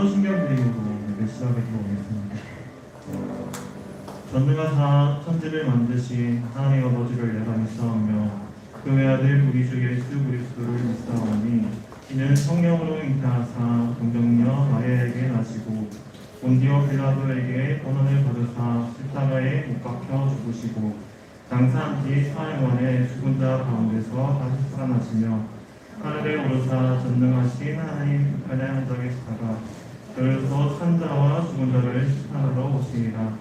신경 드림으로 시작해 보겠습니다. 전능하사 천지를 만드신 하나님 아버지를 내가 믿사오며 그 외아들 우리 주 예수 그리스도를 믿사오니 이는 성령으로 잉태하사 동정녀 마리아에게 나시고 본디오 빌라도에게 고난을 받으사 십자가에 못 박혀 죽으시고 장사한 뒤 사흘 만에 죽은 자 가운데서 다시 살아나시며 하늘에 오르사 전능하신 하나님 우편에 앉아 계시다가 그래서 산자와 죽은 자를 심판하러 오시리라.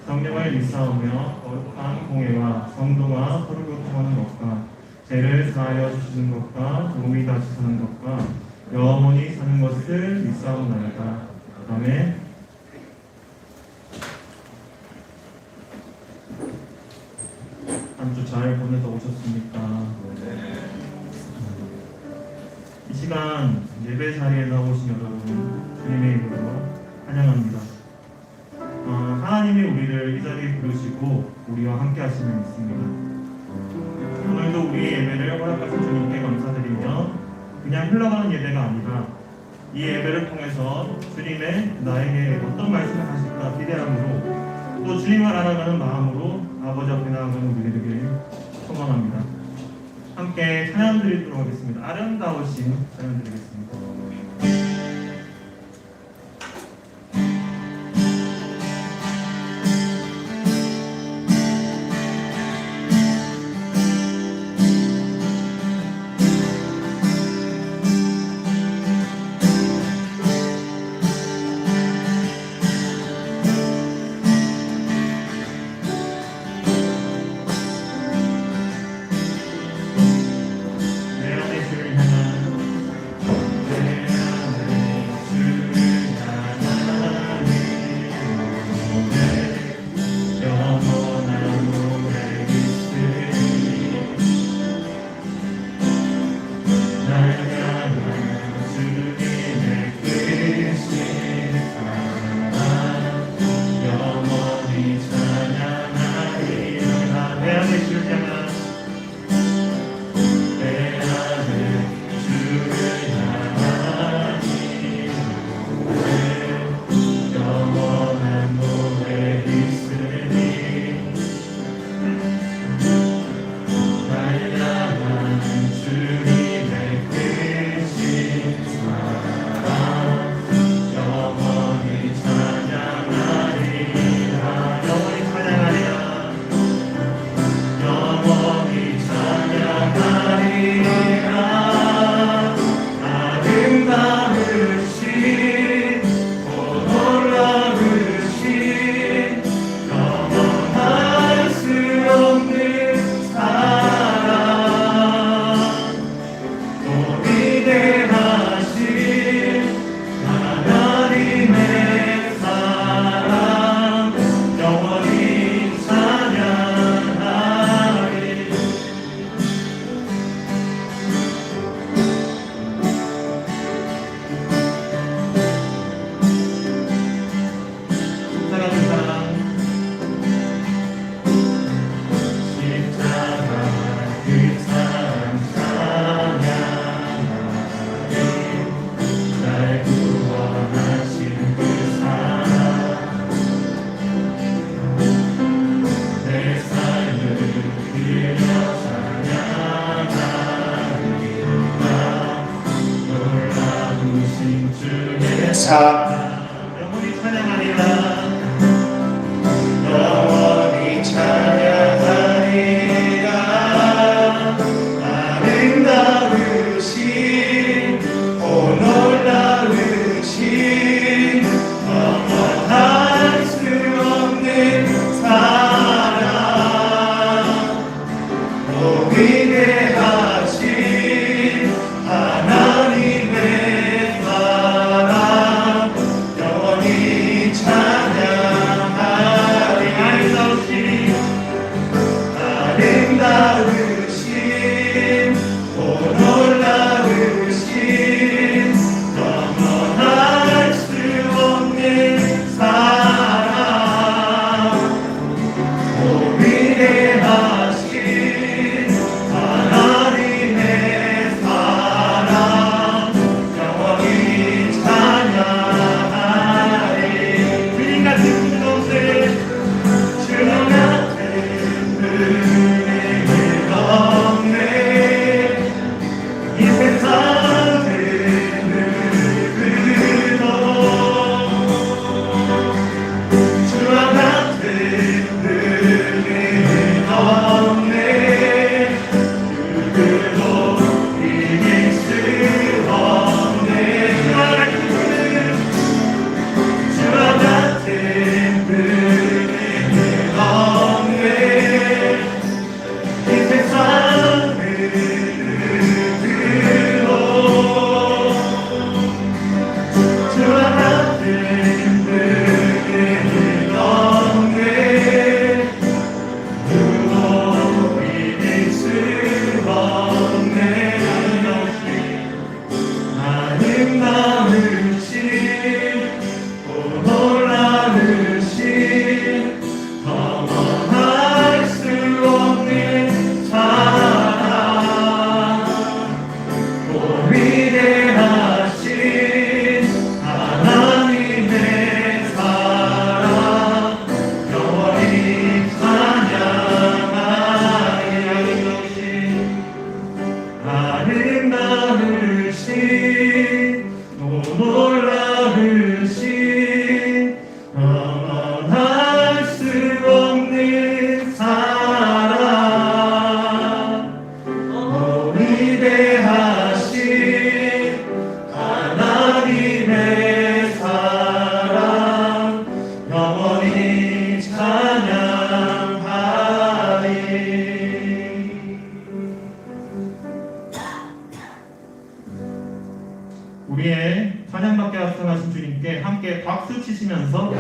성령을 믿사오며 거룩한 공예와 성도와 서로 교통하는 것과 죄를 사하여 주시는 것과 몸이 다시 사는 것과 영원히 사는 것을 믿사옵나이다. 아멘. 한 주 잘 보내서 오셨습니까? 이 시간 예배 자리에 나오신 여러분 주님의 이름으로 환영합니다. 하나님이 우리를 이 자리에 부르시고 우리와 함께 하시는 믿습니다. 오늘도 우리의 예배를 허락하신 주님께 감사드리며 그냥 흘러가는 예배가 아니라 이 예배를 통해서 주님의 나에게 어떤 말씀을 하실까 기대함으로 또 주님을 알아가는 마음으로 아버지 앞에 나아가는 우리 되길 소망합니다. 함께 찬양 드리도록 하겠습니다. 아름다우신 찬양 드리겠습니다. 영원히 찬양하리라. 영원히 찬양하리라. 아름다우신 오 놀라우신 영원할 수 없는 사랑 오 위대하신 하나님의 사랑 위대하신 하나님의 사랑 영원히 찬양하리. 우리의 찬양받게 합성하신 주님께 함께 박수 치시면서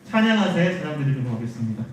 찬양하세 찬양드리도록 하겠습니다.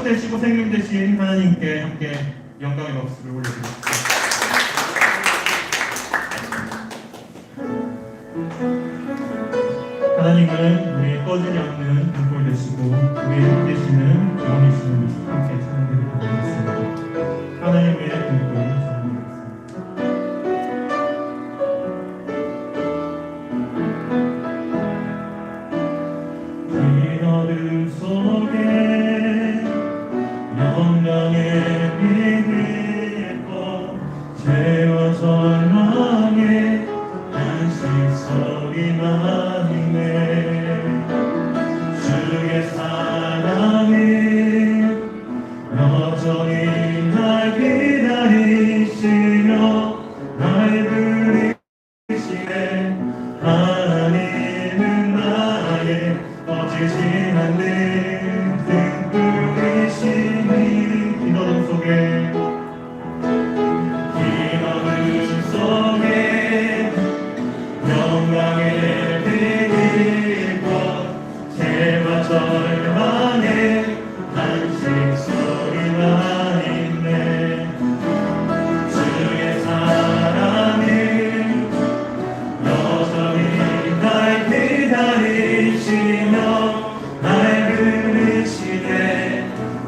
되시고 생명 되신 하나님께 함께 영광의 박수를 올려드립니다. 하나님은 우리의 꺼지지 않는 등불 되시고 우리의 함 되시는 구원이시는 것을 함께 찬양드리고 있습니다. 하나님의 등불 찬양드리겠습니다. 긴 어둠 속에 영광의 빛을 꺼 죄와 절망의 한식 소리만 있네. 주의 사랑이 여전히 날 기다리시며 날 부르시네. 하나님은 나의 꺼지지 않는 등불이시니. 긴 어둠 속에 영광의 빛을 곧 죄와 절망의 한식 소리만 있네. 주의 사랑은 여전히 날 기다리시며 날 부르시네.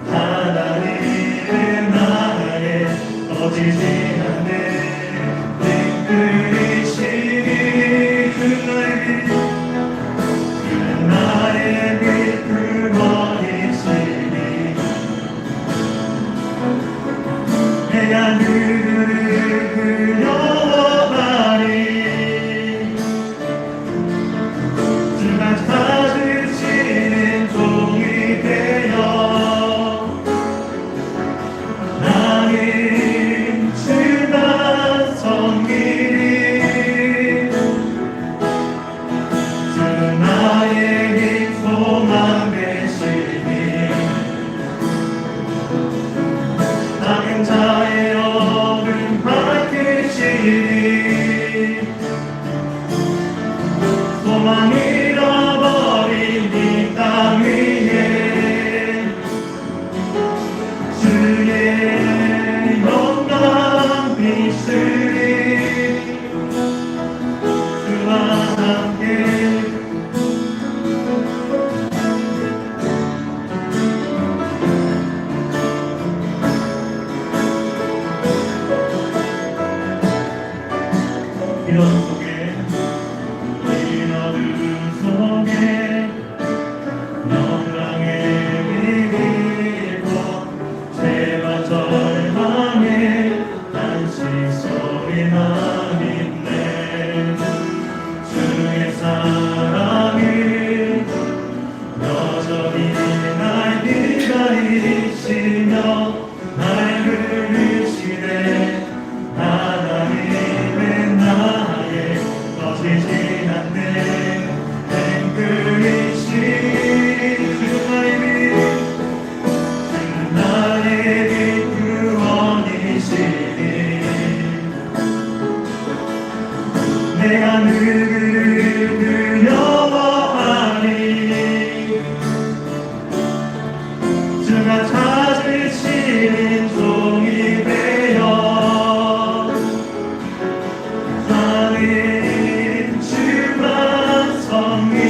하나님은 나의 꺼지지 않는 내가 누구를 두려워하리. 주가 찾으시는 종이 되어 나는 주만 섬기리. 주 나의 긴 소망 되시니. 작은 자의 어둠 밝히시니. 소망 잃어버린 이 땅 위에 주의 영광 비추리. 주와 함께 긴 어둠 속에 영광의 빛을 곧 죄와 절망의 한식 소리만 있네. 주의 사랑이 여전히 날 기다리시며 날 부르시네. 하나님은 나의 꺼지지 않는 등불이시니. 주 나의 빛 구원이시니. 내가 누구를 두려워하니. 주가 찾으시는 종이 되어 나는 주만 섬기리.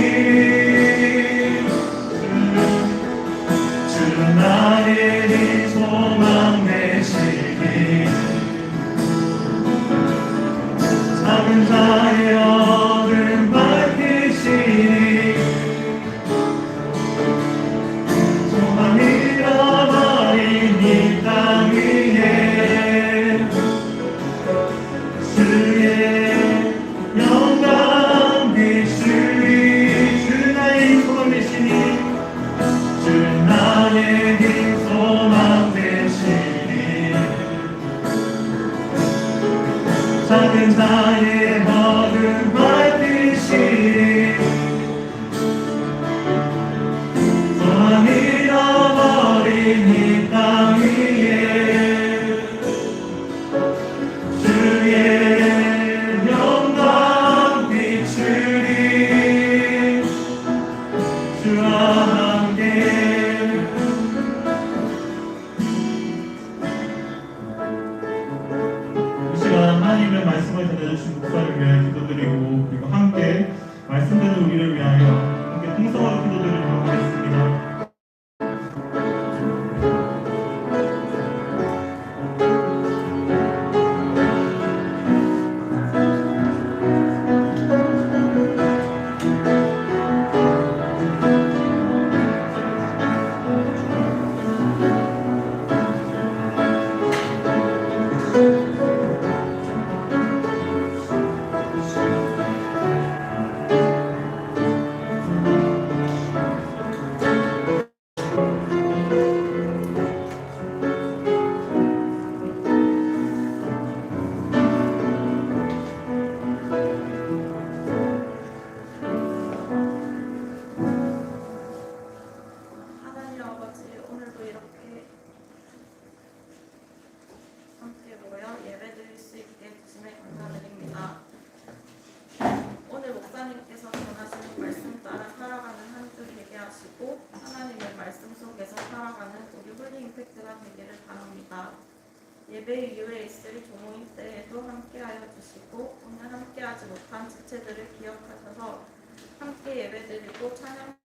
주 나의 소망 되시니. 작은 자의 어둠 밝히시니. 소망 잃어버린 이 땅 위에 주의 영광 비추리. 주 나의 소망 되시니. 주 나의 긴 소망 되시니. 작은 자의 어둠 밝히시니. 소망 잃어버린 이 땅 위에 주의 영광 비추리. 주와 함께 귀한 말씀을 전해주신 목사를 위해 기도드리고 그리고 함께 말씀되는 우리를 위하여 함께 통성으로 기도드리도록 하겠습니다. 하나님 아버지, 오늘도 이렇게 함께 모여 예배드릴 수 있게 주심에 감사드립니다. 오늘 목사님께서 전하시는 말씀 따라 살아가는 한 주 되게 하시고 하나님의 말씀 속에서 살아가는 우리 홀리 임팩트가 되기를 바랍니다. 예배 이후에 있을 조모임 때에도 함께하여 주시고 오늘 함께하지 못한 지체들을 기억하셔서 함께 예배드리고 찬양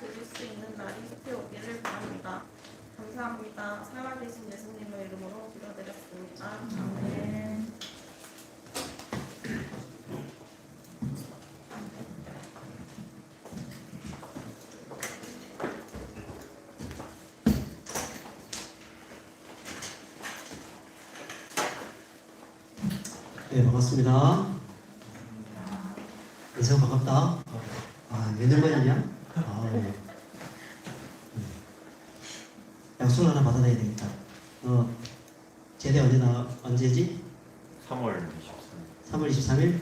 드릴 수 있는 날이 깊이 오기를 바랍니다. 감사합니다. 살아계신 예수님의 이름으로 기도드렸습니다. 아멘. 네, 반갑습니다. 인생 반갑다. 몇 년 만이냐? 네. 약속을 하나 받아내야 되겠다. 제대 언제지? 3월 23일. 3월 23일?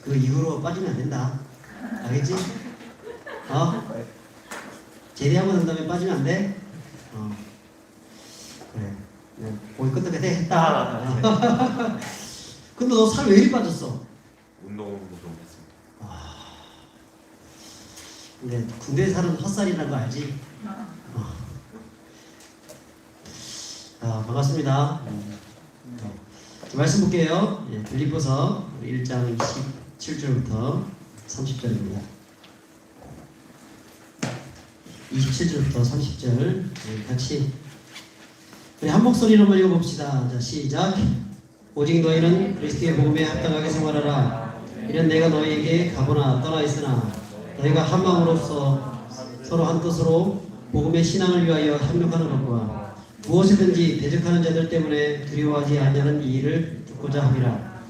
그 이후로 빠지면 안 된다. 알겠지? 제대하고 난 다음에 빠지면 안 돼? 그래. 거기 끝나게 했다. 근데 너 살 왜 이리 빠졌어? 운동 좀 했습니다. 근데 군대 살은 헛살이라는 거 알지? 반갑습니다. 말씀 볼게요. 빌립보서 1장 27절부터 30절입니다. 27절부터 30절 같이 우리 한 목소리로만 읽어봅시다. 자, 시작. 오직 너희는 그리스도의 복음에 합당하게 생활하라. 이는 내가 너희에게 가보나 떠나 있으나 너희가 한 마음으로서 서로 한 뜻으로 복음의 신앙을 위하여 협력하는 것과 무엇이든지 대적하는 자들 때문에 두려워하지 아니하는 이 일을 듣고자 함이라.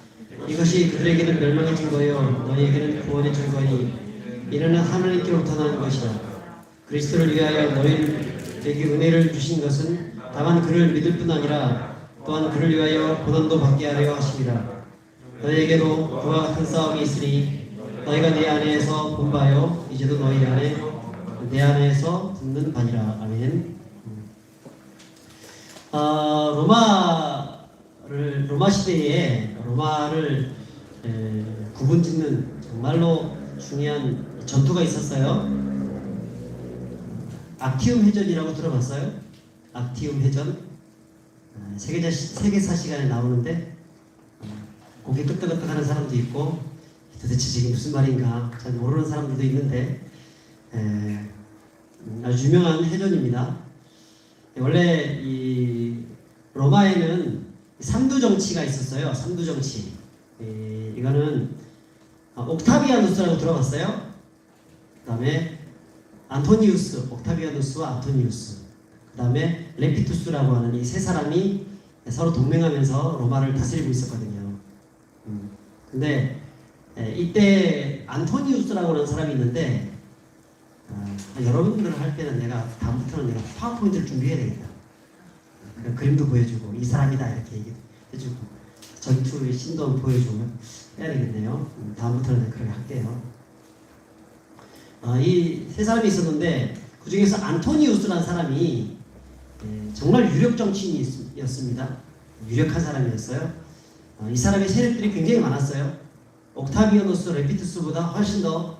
이것이 그들에게는 멸망의 증거요 너희에게는 구원의 증거니 이는 하나님께로부터 나는 것이라. 그리스도를 위하여 너희에게 은혜를 주신 것은 다만 그를 믿을 뿐 아니라 또한 그를 위하여 고난도 받게 하려 하심이라. 너희에게도 그와 같은 싸움이 있으니 너희가 내 안에서 본 바요 이제도 너희 안에 내 안에서 듣는 바니라. 아멘. 로마 시대에 로마를 구분짓는 정말로 중요한 전투가 있었어요. 악티움 해전이라고 들어봤어요? 악티움 해전? 세계사 시간에 나오는데 고개 끄덕끄덕하는 사람도 있고 도대체 지금 무슨 말인가 잘 모르는 사람들도 있는데 아주 유명한 해전입니다. 원래 이 로마에는 삼두 정치가 있었어요. 삼두 정치. 이거는 옥타비아누스라고 들어봤어요? 그 다음에 안토니우스, 옥타비아누스와 안토니우스, 그 다음에 레피투스라고 하는 이 세 사람이 서로 동맹하면서 로마를 다스리고 있었거든요. 근데 이때 안토니우스라고 하는 사람이 있는데 여러분들 할 때는 내가 다음부터는 내가 파워포인트를 준비해야 되겠다. 그림도 보여주고 이 사람이다 이렇게 얘기해주고 전투의 신도 보여주면 해야 되겠네요. 다음부터는 그렇게 할게요. 이 세 사람이 있었는데 그 중에서 안토니우스라는 사람이 정말 유력 정치인이었습니다. 유력한 사람이었어요. 이 사람의 세력들이 굉장히 많았어요. 옥타비아누스, 레피투스보다 훨씬 더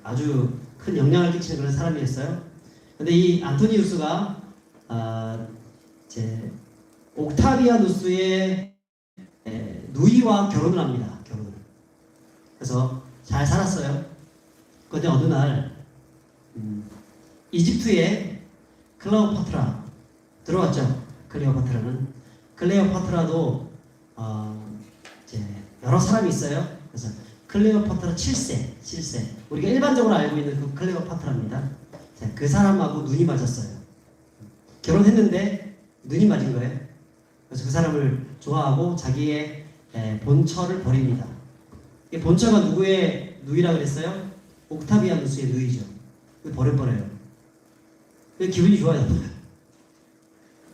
아주 큰 영향을 끼치는 그런 사람이었어요. 근데 이 안토니우스가 옥타비아누스의 누이와 결혼을 합니다. 결혼을. 그래서 잘 살았어요. 그런데 어느 날 이집트에 클레오파트라 들어왔죠. 클레오파트라도 이제 여러 사람이 있어요. 그래서 클레오파트라 7세 우리가 일반적으로 알고 있는 그 클레오파트라입니다. 자, 그 사람하고 눈이 맞았어요. 결혼했는데 눈이 맞은 거예요. 그래서 그 사람을 좋아하고 자기의 본처를 버립니다. 이 본처가 누구의 누이라 그랬어요? 옥타비아누스의 누이죠. 버려버려요. 기분이 좋아요.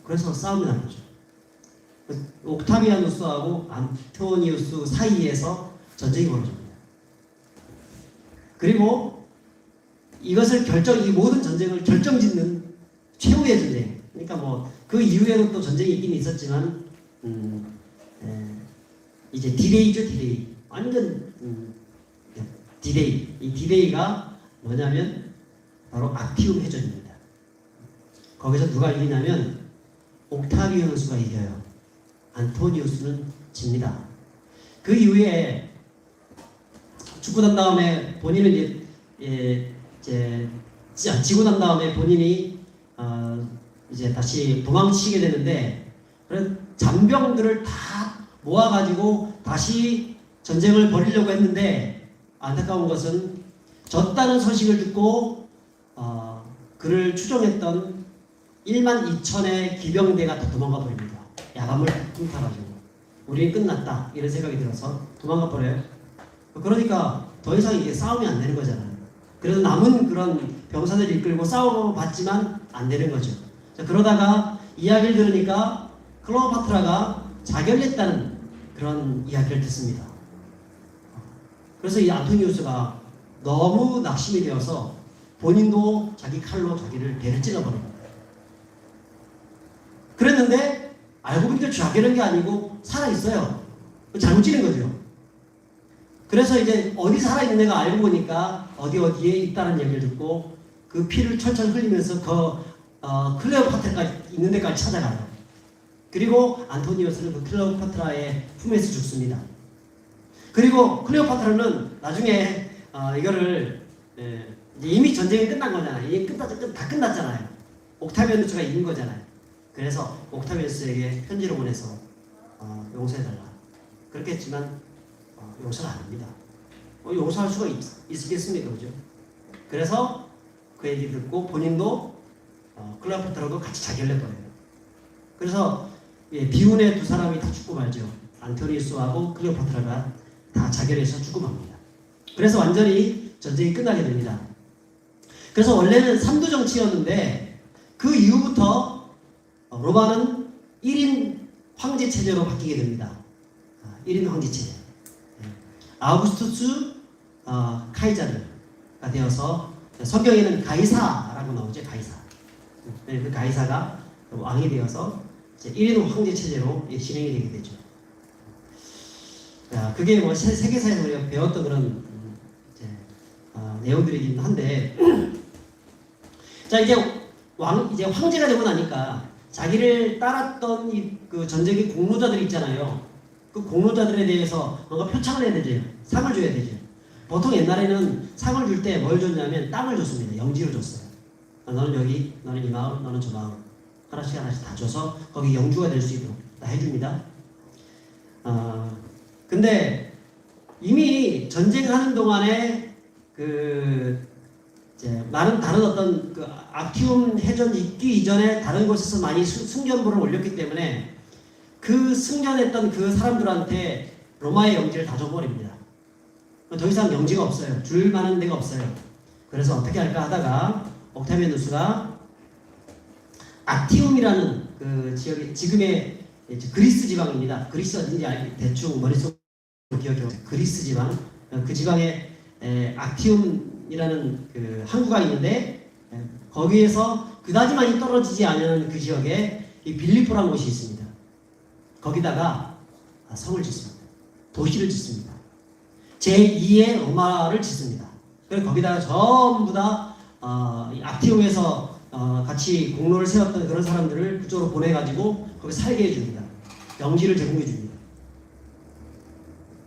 그래서 싸움이 난 거죠. 옥타비아누스하고 안토니우스 사이에서 전쟁이 벌어집니다. 그리고 이것을 이 모든 전쟁을 결정짓는 최후의 전쟁. 그러니까 뭐 그 이후에는 또 전쟁이 있긴 있었지만 이제 디데이죠, 디데이. 완전 디데이. 이 디데이가 뭐냐면 바로 악티움 해전입니다. 거기서 누가 이기냐면 옥타비아누스가 이겨요. 안토니우스는 집니다. 그 이후에 죽고 난 다음에 본인은 지고 난 다음에 본인이 이제 다시 도망치게 되는데, 그런 잔병들을 다 모아가지고 다시 전쟁을 벌이려고 했는데, 안타까운 것은 졌다는 소식을 듣고 그를 추종했던 12,000의 기병대가 다 도망가 버립니다. 야밤을 틈타가지고 우리는 끝났다 이런 생각이 들어서 도망가 버려요. 그러니까 더 이상 이게 싸움이 안 되는 거잖아요. 그래서 남은 그런 병사들을 이끌고 싸워봤지만 안 되는 거죠. 자, 그러다가 이야기를 들으니까 클레오파트라가 자결했다는 그런 이야기를 듣습니다. 그래서 이 안토니우스가 너무 낙심이 되어서 본인도 자기 칼로 자기를 배를 찔러버립니다. 그랬는데 알고 보니까 자결한 게 아니고 살아있어요. 잘못 찌른 거죠. 그래서 이제 어디 살아있는 애가 알고 보니까 어디에 있다는 얘기를 듣고 그 피를 철철 흘리면서 클레오파트라가 있는 데까지 찾아가요. 그리고 안토니우스는 그 클레오파트라의 품에서 죽습니다. 그리고 클레오파트라는 나중에 이거를 이제 이미 전쟁이 끝난 거잖아요. 이미 다 끝났잖아요. 옥타비아누스가 이긴 거잖아요. 그래서 옥타비아누스에게 편지를 보내서 용서해달라. 그렇게 했지만 용서를 안 합니다. 용서할 수가 있겠습니까? 그죠? 그래서 그 얘기 듣고 본인도 클레오파트라도 같이 자결해버려요. 그래서 비운의 두 사람이 다 죽고 말죠. 안토니우스하고 클레오파트라가 다 자결해서 죽고 맙니다. 그래서 완전히 전쟁이 끝나게 됩니다. 그래서 원래는 삼두 정치였는데 그 이후부터 로마는 1인 황제 체제로 바뀌게 됩니다. 1인 황제 체제. 아우구스투스 카이자르가 되어서 성경에는 가이사라고 나오죠. 가이사. 그 가이사가 왕이 되어서 이제 1인 황제 체제로 진행이 되게 되죠. 그게 뭐 세계사에서 우리가 배웠던 그런 내용들이긴 한데, 자 이제 황제가 되고 나니까 자기를 따랐던 그 전쟁의 공로자들 있잖아요. 그 공로자들에 대해서 뭔가 표창을 해야 되죠. 상을 줘야 되죠. 보통 옛날에는 상을 줄 때 뭘 줬냐면 땅을 줬습니다. 영지를 줬어요. 너는 여기, 너는 이 마을, 너는 저 마을 하나씩 다 줘서 거기 영주가 될 수 있도록 다 해줍니다. 근데 이미 전쟁하는 동안에 많은 다른 어떤 악티움 해전 있기 이전에 다른 곳에서 많이 승전보를 올렸기 때문에 그 승전했던 그 사람들한테 로마의 영지를 다 줘버립니다. 더 이상 영지가 없어요. 줄 만한 데가 없어요. 그래서 어떻게 할까 하다가 옥타비아누스가 악티움이라는 그 지역이 지금의 그리스 지방입니다. 그리스 어딘지 대충 머릿속으로 기억해보세요. 그리스 지방. 그 지방에 악티움이라는 그 항구가 있는데 거기에서 그다지 많이 떨어지지 않은 그 지역에 이 빌리포라는 곳이 있습니다. 거기다가 성을 짓습니다. 도시를 짓습니다. 제2의 로마를 짓습니다. 그래서 거기다가 전부 다 악티움에서 같이 공로를 세웠던 그런 사람들을 그쪽으로 보내가지고 거기 살게 해줍니다. 영지를 제공해 줍니다.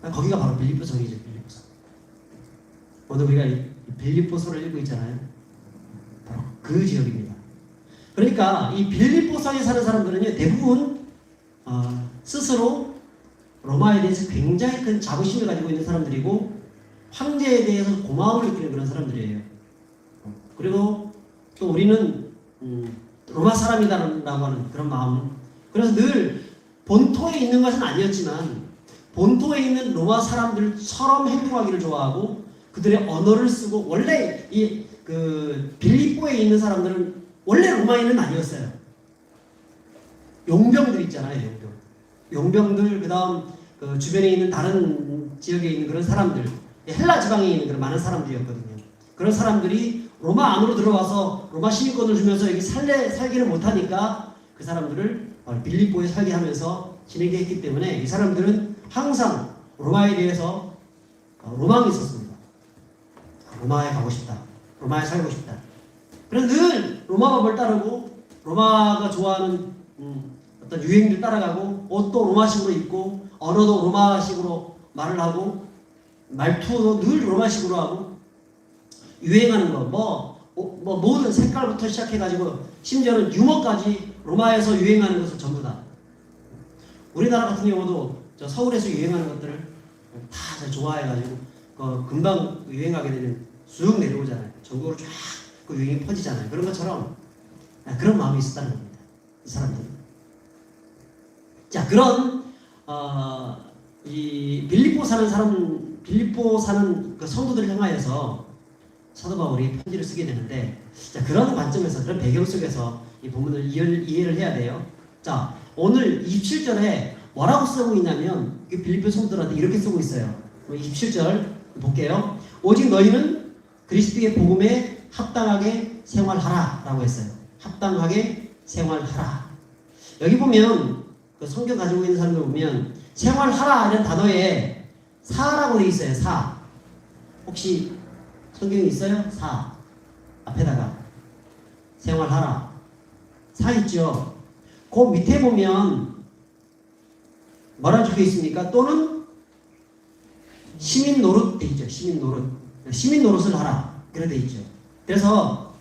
거기가 바로 빌립보성이죠. 빌립보성. 오늘 우리가 이 빌립보서를 읽고 있잖아요. 바로 그 지역입니다. 그러니까 이 빌립보성에 사는 사람들은요, 대부분 스스로 로마에 대해서 굉장히 큰 자부심을 가지고 있는 사람들이고 황제에 대해서 고마움을 느끼는 그런 사람들이에요. 그리고 또 우리는 로마 사람이다라고 하는 그런 마음. 그래서 늘 본토에 있는 것은 아니었지만 본토에 있는 로마 사람들처럼 행동하기를 좋아하고 그들의 언어를 쓰고, 원래 이 그 빌립보에 있는 사람들은 원래 로마인은 아니었어요. 용병들 있잖아요. 용병들, 그다음 그 주변에 있는 다른 지역에 있는 그런 사람들, 헬라 지방에 있는 그런 많은 사람들이었거든요. 그런 사람들이 로마 안으로 들어와서 로마 시민권을 주면서 여기 살기를 못하니까 그 사람들을 빌립보에 살게 하면서 지내게 했기 때문에 이 사람들은 항상 로마에 대해서 로망이 있었습니다. 로마에 가고 싶다. 로마에 살고 싶다. 그래서 늘 로마 법을 따르고 로마가 좋아하는 어떤 유행들 따라가고, 옷도 로마식으로 입고, 언어도 로마식으로 말을 하고, 말투도 늘 로마식으로 하고, 유행하는 거, 모든 색깔부터 시작해가지고 심지어는 유머까지 로마에서 유행하는 것을 전부 다. 우리나라 같은 경우도 저 서울에서 유행하는 것들을 다 좋아해가지고 금방 유행하게 되면 쑥 내려오잖아요. 전국으로 쫙 그 유행이 퍼지잖아요. 그런 것처럼 그런 마음이 있었다는 겁니다. 이 사람들은. 자, 그런 이 빌립보 사는 그 성도들을 향하여서 사도 바울이 편지를 쓰게 되는데, 자, 그런 관점에서, 그런 배경 속에서 이 본문을 이해를 해야 돼요. 자, 오늘 27절에 뭐라고 쓰고 있냐면 빌립보 성도들한테 이렇게 쓰고 있어요. 27절 볼게요. 오직 너희는 그리스도의 복음에 합당하게 생활하라 라고 했어요. 합당하게 생활하라. 여기 보면 그 성경 가지고 있는 사람들 보면 생활하라 이런 단어에 사라고 되어 있어요. 사. 혹시 성경에 있어요? 사. 앞에다가 생활하라. 사 있죠. 그 밑에 보면 뭐라 적혀 있습니까? 또는 시민 노릇 돼 있죠. 시민 노릇. 시민 노릇을 하라. 그래 돼 있죠. 그래서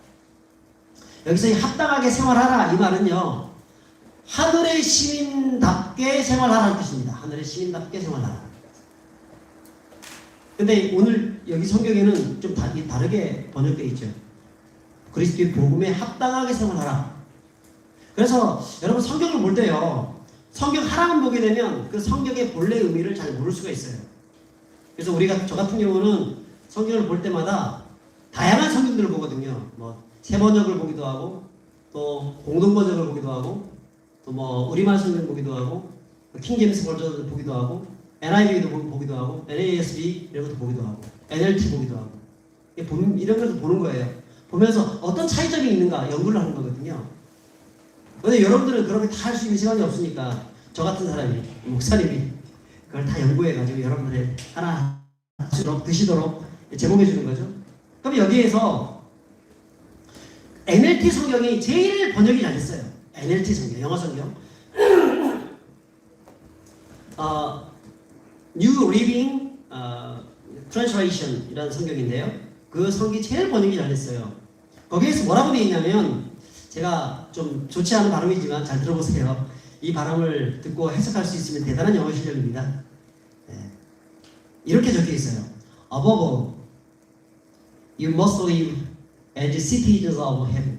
여기서 이 합당하게 생활하라 이 말은요, 하늘의 시민답게 생활하라는 뜻입니다. 하늘의 시민답게 생활하라. 근데 오늘 여기 성경에는 좀 다르게 번역되어 있죠. 그리스도의 복음에 합당하게 생활하라. 그래서 여러분 성경을 볼 때요, 성경 하나만 보게 되면 그 성경의 본래 의미를 잘 모를 수가 있어요. 그래서 저 같은 경우는 성경을 볼 때마다 다양한 성경들을 보거든요. 새 번역을 보기도 하고, 또 공동 번역을 보기도 하고, 또 우리말 성경 보기도 하고, 킹제임스 버전을 보기도 하고, NIV도 보기도 하고, NASB 이런 것도 보기도 하고, NLT 보기도 하고, 이런 것도 보는 거예요. 보면서 어떤 차이점이 있는가 연구를 하는 거거든요. 근데 여러분들은 그런 게 다 할 수 있는 시간이 없으니까 저 같은 사람이, 목사님이 그걸 다 연구해가지고 여러분들의 하나 드시도록 제공해 주는 거죠. 그럼 여기에서 NLT 성경이 제일 번역이 잘 됐어요. NLT 성경, 영어 성경. New Living Translation 이라는 성경인데요. 그 성경이 제일 번역이 잘 됐어요. 거기에서 뭐라고 되어 있냐면, 제가 좀 좋지 않은 발음이지만 잘 들어보세요. 이 발음을 듣고 해석할 수 있으면 대단한 영어 실력입니다. 네. 이렇게 적혀 있어요. Above all, you must live as citizens of heaven.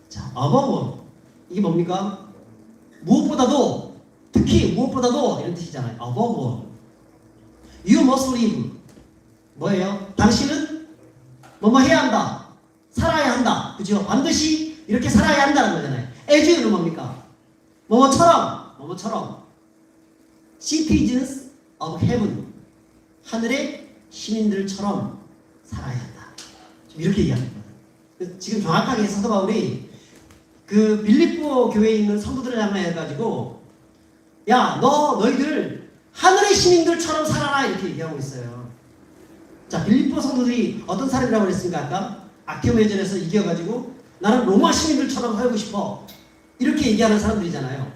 자, above all. 이게 뭡니까? 무엇보다도, 특히 무엇보다도 이런 뜻이잖아요. Above all. You must live. 뭐예요? 당신은 뭐뭐 해야 한다. 살아야 한다. 그죠? 반드시 이렇게 살아야 한다는 거잖아요. as는 뭡니까? 뭐뭐처럼. Citizens of heaven. 하늘의 시민들처럼 살아야 한다. 이렇게 얘기합니다. 지금 정확하게 사도 바울이 그 빌립보 교회에 있는 성도들을 향해 가지고, 야, 너희들 하늘의 시민들처럼 살아라 이렇게 얘기하고 있어요. 자, 빌립보 성도들이 어떤 사람이라고 그랬습니까? 아까 아케메전에서 이겨가지고 나는 로마 시민들처럼 살고 싶어 이렇게 얘기하는 사람들이잖아요.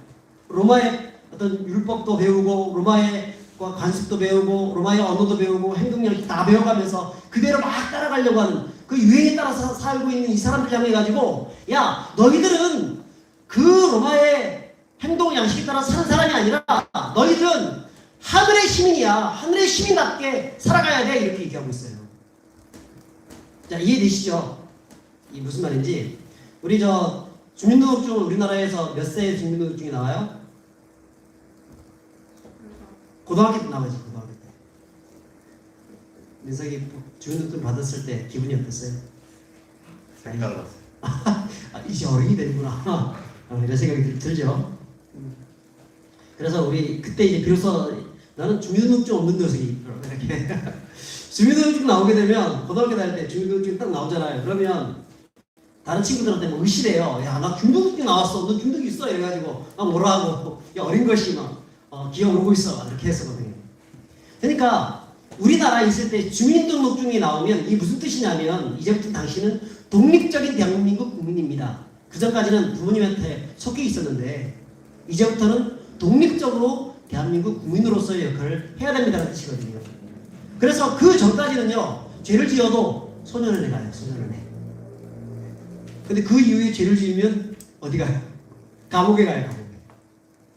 로마의 어떤 율법도 배우고 로마의 관습도 배우고 로마의 언어도 배우고 행동력 다 배워가면서 그대로 막 따라가려고 하는 그 유행에 따라서 살고 있는 이 사람들 향해 가지고 야 너희들은 그 로마의 행동 양식에 따라 사는 사람이 아니라 너희들은 하늘의 시민이야. 하늘의 시민답게 살아가야 돼. 이렇게 얘기하고 있어요. 자, 이해되시죠? 이 무슨 말인지. 우리 저 주민등록증은 우리나라에서 몇 세에 주민등록증이 나와요? 고등학교 때 나오지. 고등학교 때. 민석이 주민등록증 받았을 때 기분이 어땠어요? 생각났어요. 이제 어른이 되는구나. 이런 생각이 들죠. 그래서 우리 그때 이제 비로소 나는 주민등록증 없는 녀석이 이렇게 주민등록증 나오게 되면 고등학교 다닐 때 주민등록증 딱 나오잖아요. 그러면 다른 친구들한테 뭐 의심해요. 야, 나 주민등록증 나왔어. 너 주민등록증 있어? 이래가지고 막 뭐라 하고 야, 어린 것이 막 기억 오고 있어. 이렇게 했었거든요. 그러니까 우리나라에 있을 때 주민등록증이 나오면 이게 무슨 뜻이냐면 이제부터 당신은 독립적인 대한민국 국민입니다. 그 전까지는 부모님한테 속해 있었는데 이제부터는 독립적으로 대한민국 국민으로서의 역할을 해야 된다는 뜻이거든요. 그래서 그 전까지는요, 죄를 지어도 소년원에 가요, 소년원에. 근데 그 이후에 죄를 지으면 어디 가요? 감옥에 가요, 감옥에.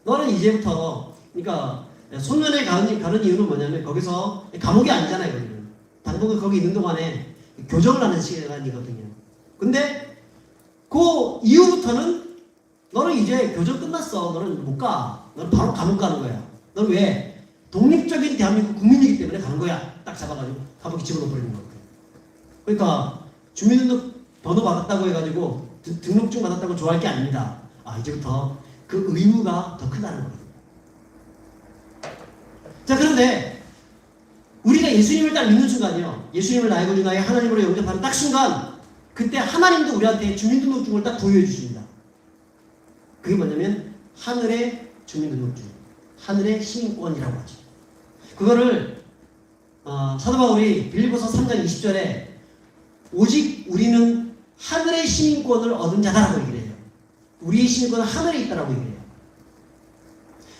너는 이제부터, 그러니까 소년원에 가는 이유는 뭐냐면 거기서 감옥이 아니잖아요, 거기는. 당분간 거기 있는 동안에 교정을 하는 시간이거든요. 근데 그 이후부터는 너는 이제 교정 끝났어. 너는 못 가. 너는 바로 감옥 가는 거야. 너는 왜? 독립적인 대한민국 국민이기 때문에 가는 거야. 딱 잡아가지고 감옥에 집어넣어 버리는 거야. 그러니까 주민등록 번호 받았다고 해가지고 등록증 받았다고 좋아할 게 아닙니다. 아, 이제부터 그 의무가 더 크다는 거예요. 자, 그런데 우리가 예수님을 딱 믿는 순간이요. 예수님을 나의 구주 나의 하나님으로 영접하는 딱 순간 그때 하나님도 우리한테 주민등록증을 딱 부여해 주십니다. 그게 뭐냐면 하늘의 주민등록증, 하늘의 시민권이라고 하죠. 그거를 사도 바울이 빌립보서 3장 20절에 오직 우리는 하늘의 시민권을 얻은 자다라고 얘기를 해요. 우리의 시민권은 하늘에 있다라고 얘기를 해요.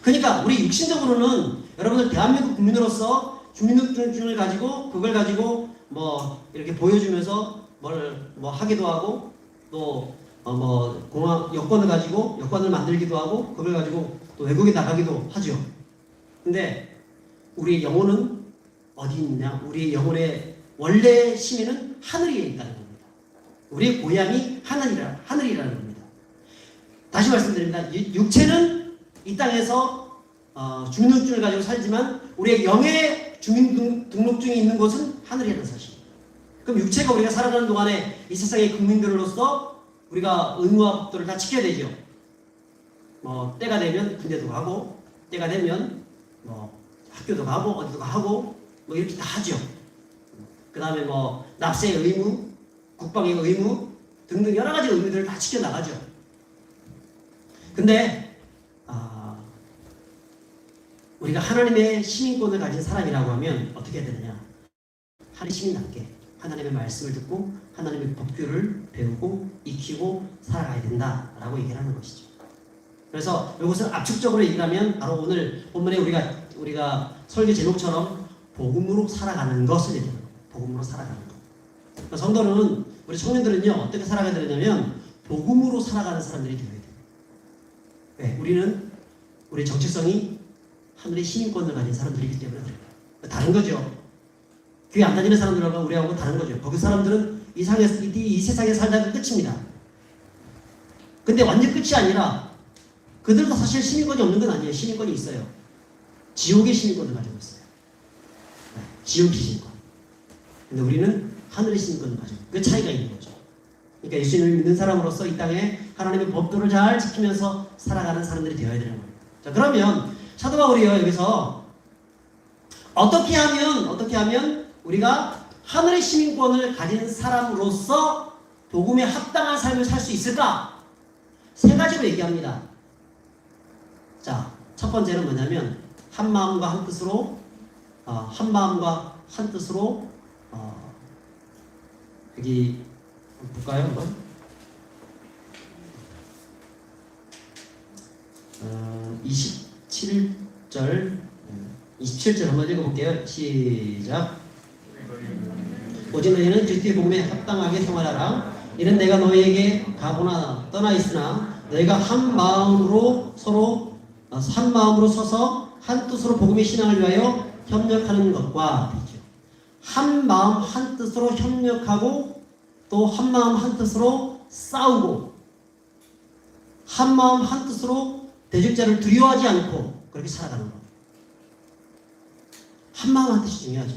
그러니까 우리 육신적으로는 여러분들 대한민국 국민으로서 주민등록증을 가지고 그걸 가지고 뭐 이렇게 보여주면서 뭘 뭐 하기도 하고 또 공항 여권을 가지고 여권을 만들기도 하고 그걸 가지고 또 외국에 나가기도 하죠. 근데 우리의 영혼은 어디 있느냐? 우리의 영혼의 원래 시민은 하늘에 있다는 겁니다. 우리의 고향이 하늘이라는 겁니다. 다시 말씀드립니다. 육체는 이 땅에서 주민등록증을 가지고 살지만 우리의 영의 주민등록증이 있는 곳은 하늘이라는 사실. 그럼 육체가 우리가 살아가는 동안에 이 세상의 국민들로서 우리가 의무와 법도를 다 지켜야 되죠. 뭐 때가 되면 군대도 가고 때가 되면 뭐 학교도 가고 어디도 가고 뭐 이렇게 다 하죠. 그 다음에 뭐 납세의 의무, 국방의 의무 등등 여러 가지 의무들을 다 지켜나가죠. 근데 우리가 하나님의 시민권을 가진 사람이라고 하면 어떻게 해야 되느냐? 하나님의 시민답게 하나님의 말씀을 듣고 하나님의 법규를 배우고 익히고 살아가야 된다라고 얘기를 하는 것이죠. 그래서 이것을 압축적으로 얘기하면 바로 오늘 본문에 우리가 설교 제목처럼 복음으로 살아가는 것을 얘기하는 거예요. 복음으로 살아가는 것. 그러니까 성도는 우리 청년들은요 어떻게 살아가야 되냐면 복음으로 살아가는 사람들이 되어야 돼요. 왜? 우리는 우리 정체성이 하늘의 시민권을 가진 사람들이기 때문에 그래요. 다른 거죠. 교회 안 다니는 사람들하고 우리하고 다른 거죠. 거기 사람들은 이 세상에 살다가 끝입니다. 근데 완전 끝이 아니라 그들도 사실 시민권이 없는 건 아니에요. 시민권이 있어요. 지옥의 시민권을 가지고 있어요. 지옥의 시민권. 근데 우리는 하늘의 시민권을 가지고 그 차이가 있는 거죠. 그러니까 예수님을 믿는 사람으로서 이 땅에 하나님의 법도를 잘 지키면서 살아가는 사람들이 되어야 되는 거예요. 자, 그러면 사도 바울이요 여기서 어떻게 하면 우리가 하늘의 시민권을 가진 사람으로서 복음에 합당한 삶을 살 수 있을까? 세 가지로 얘기합니다. 자, 첫 번째는 뭐냐면 한 마음과 한 뜻으로 여기 볼까요 한번? 27절 17절 한번 읽어볼게요. 시작. 오직 너희는 그리스도의 복음에 합당하게 생활하라. 이는 내가 너희에게 가보나 떠나 있으나 너희가 한 마음으로 서서 한 뜻으로 복음의 신앙을 위하여 협력하는 것과 되죠. 한 마음 한 뜻으로 협력하고 또 한 마음 한 뜻으로 싸우고 한 마음 한 뜻으로 대적자를 두려워하지 않고 그렇게 살아가는 것. 한 마음 한 뜻이 중요하죠.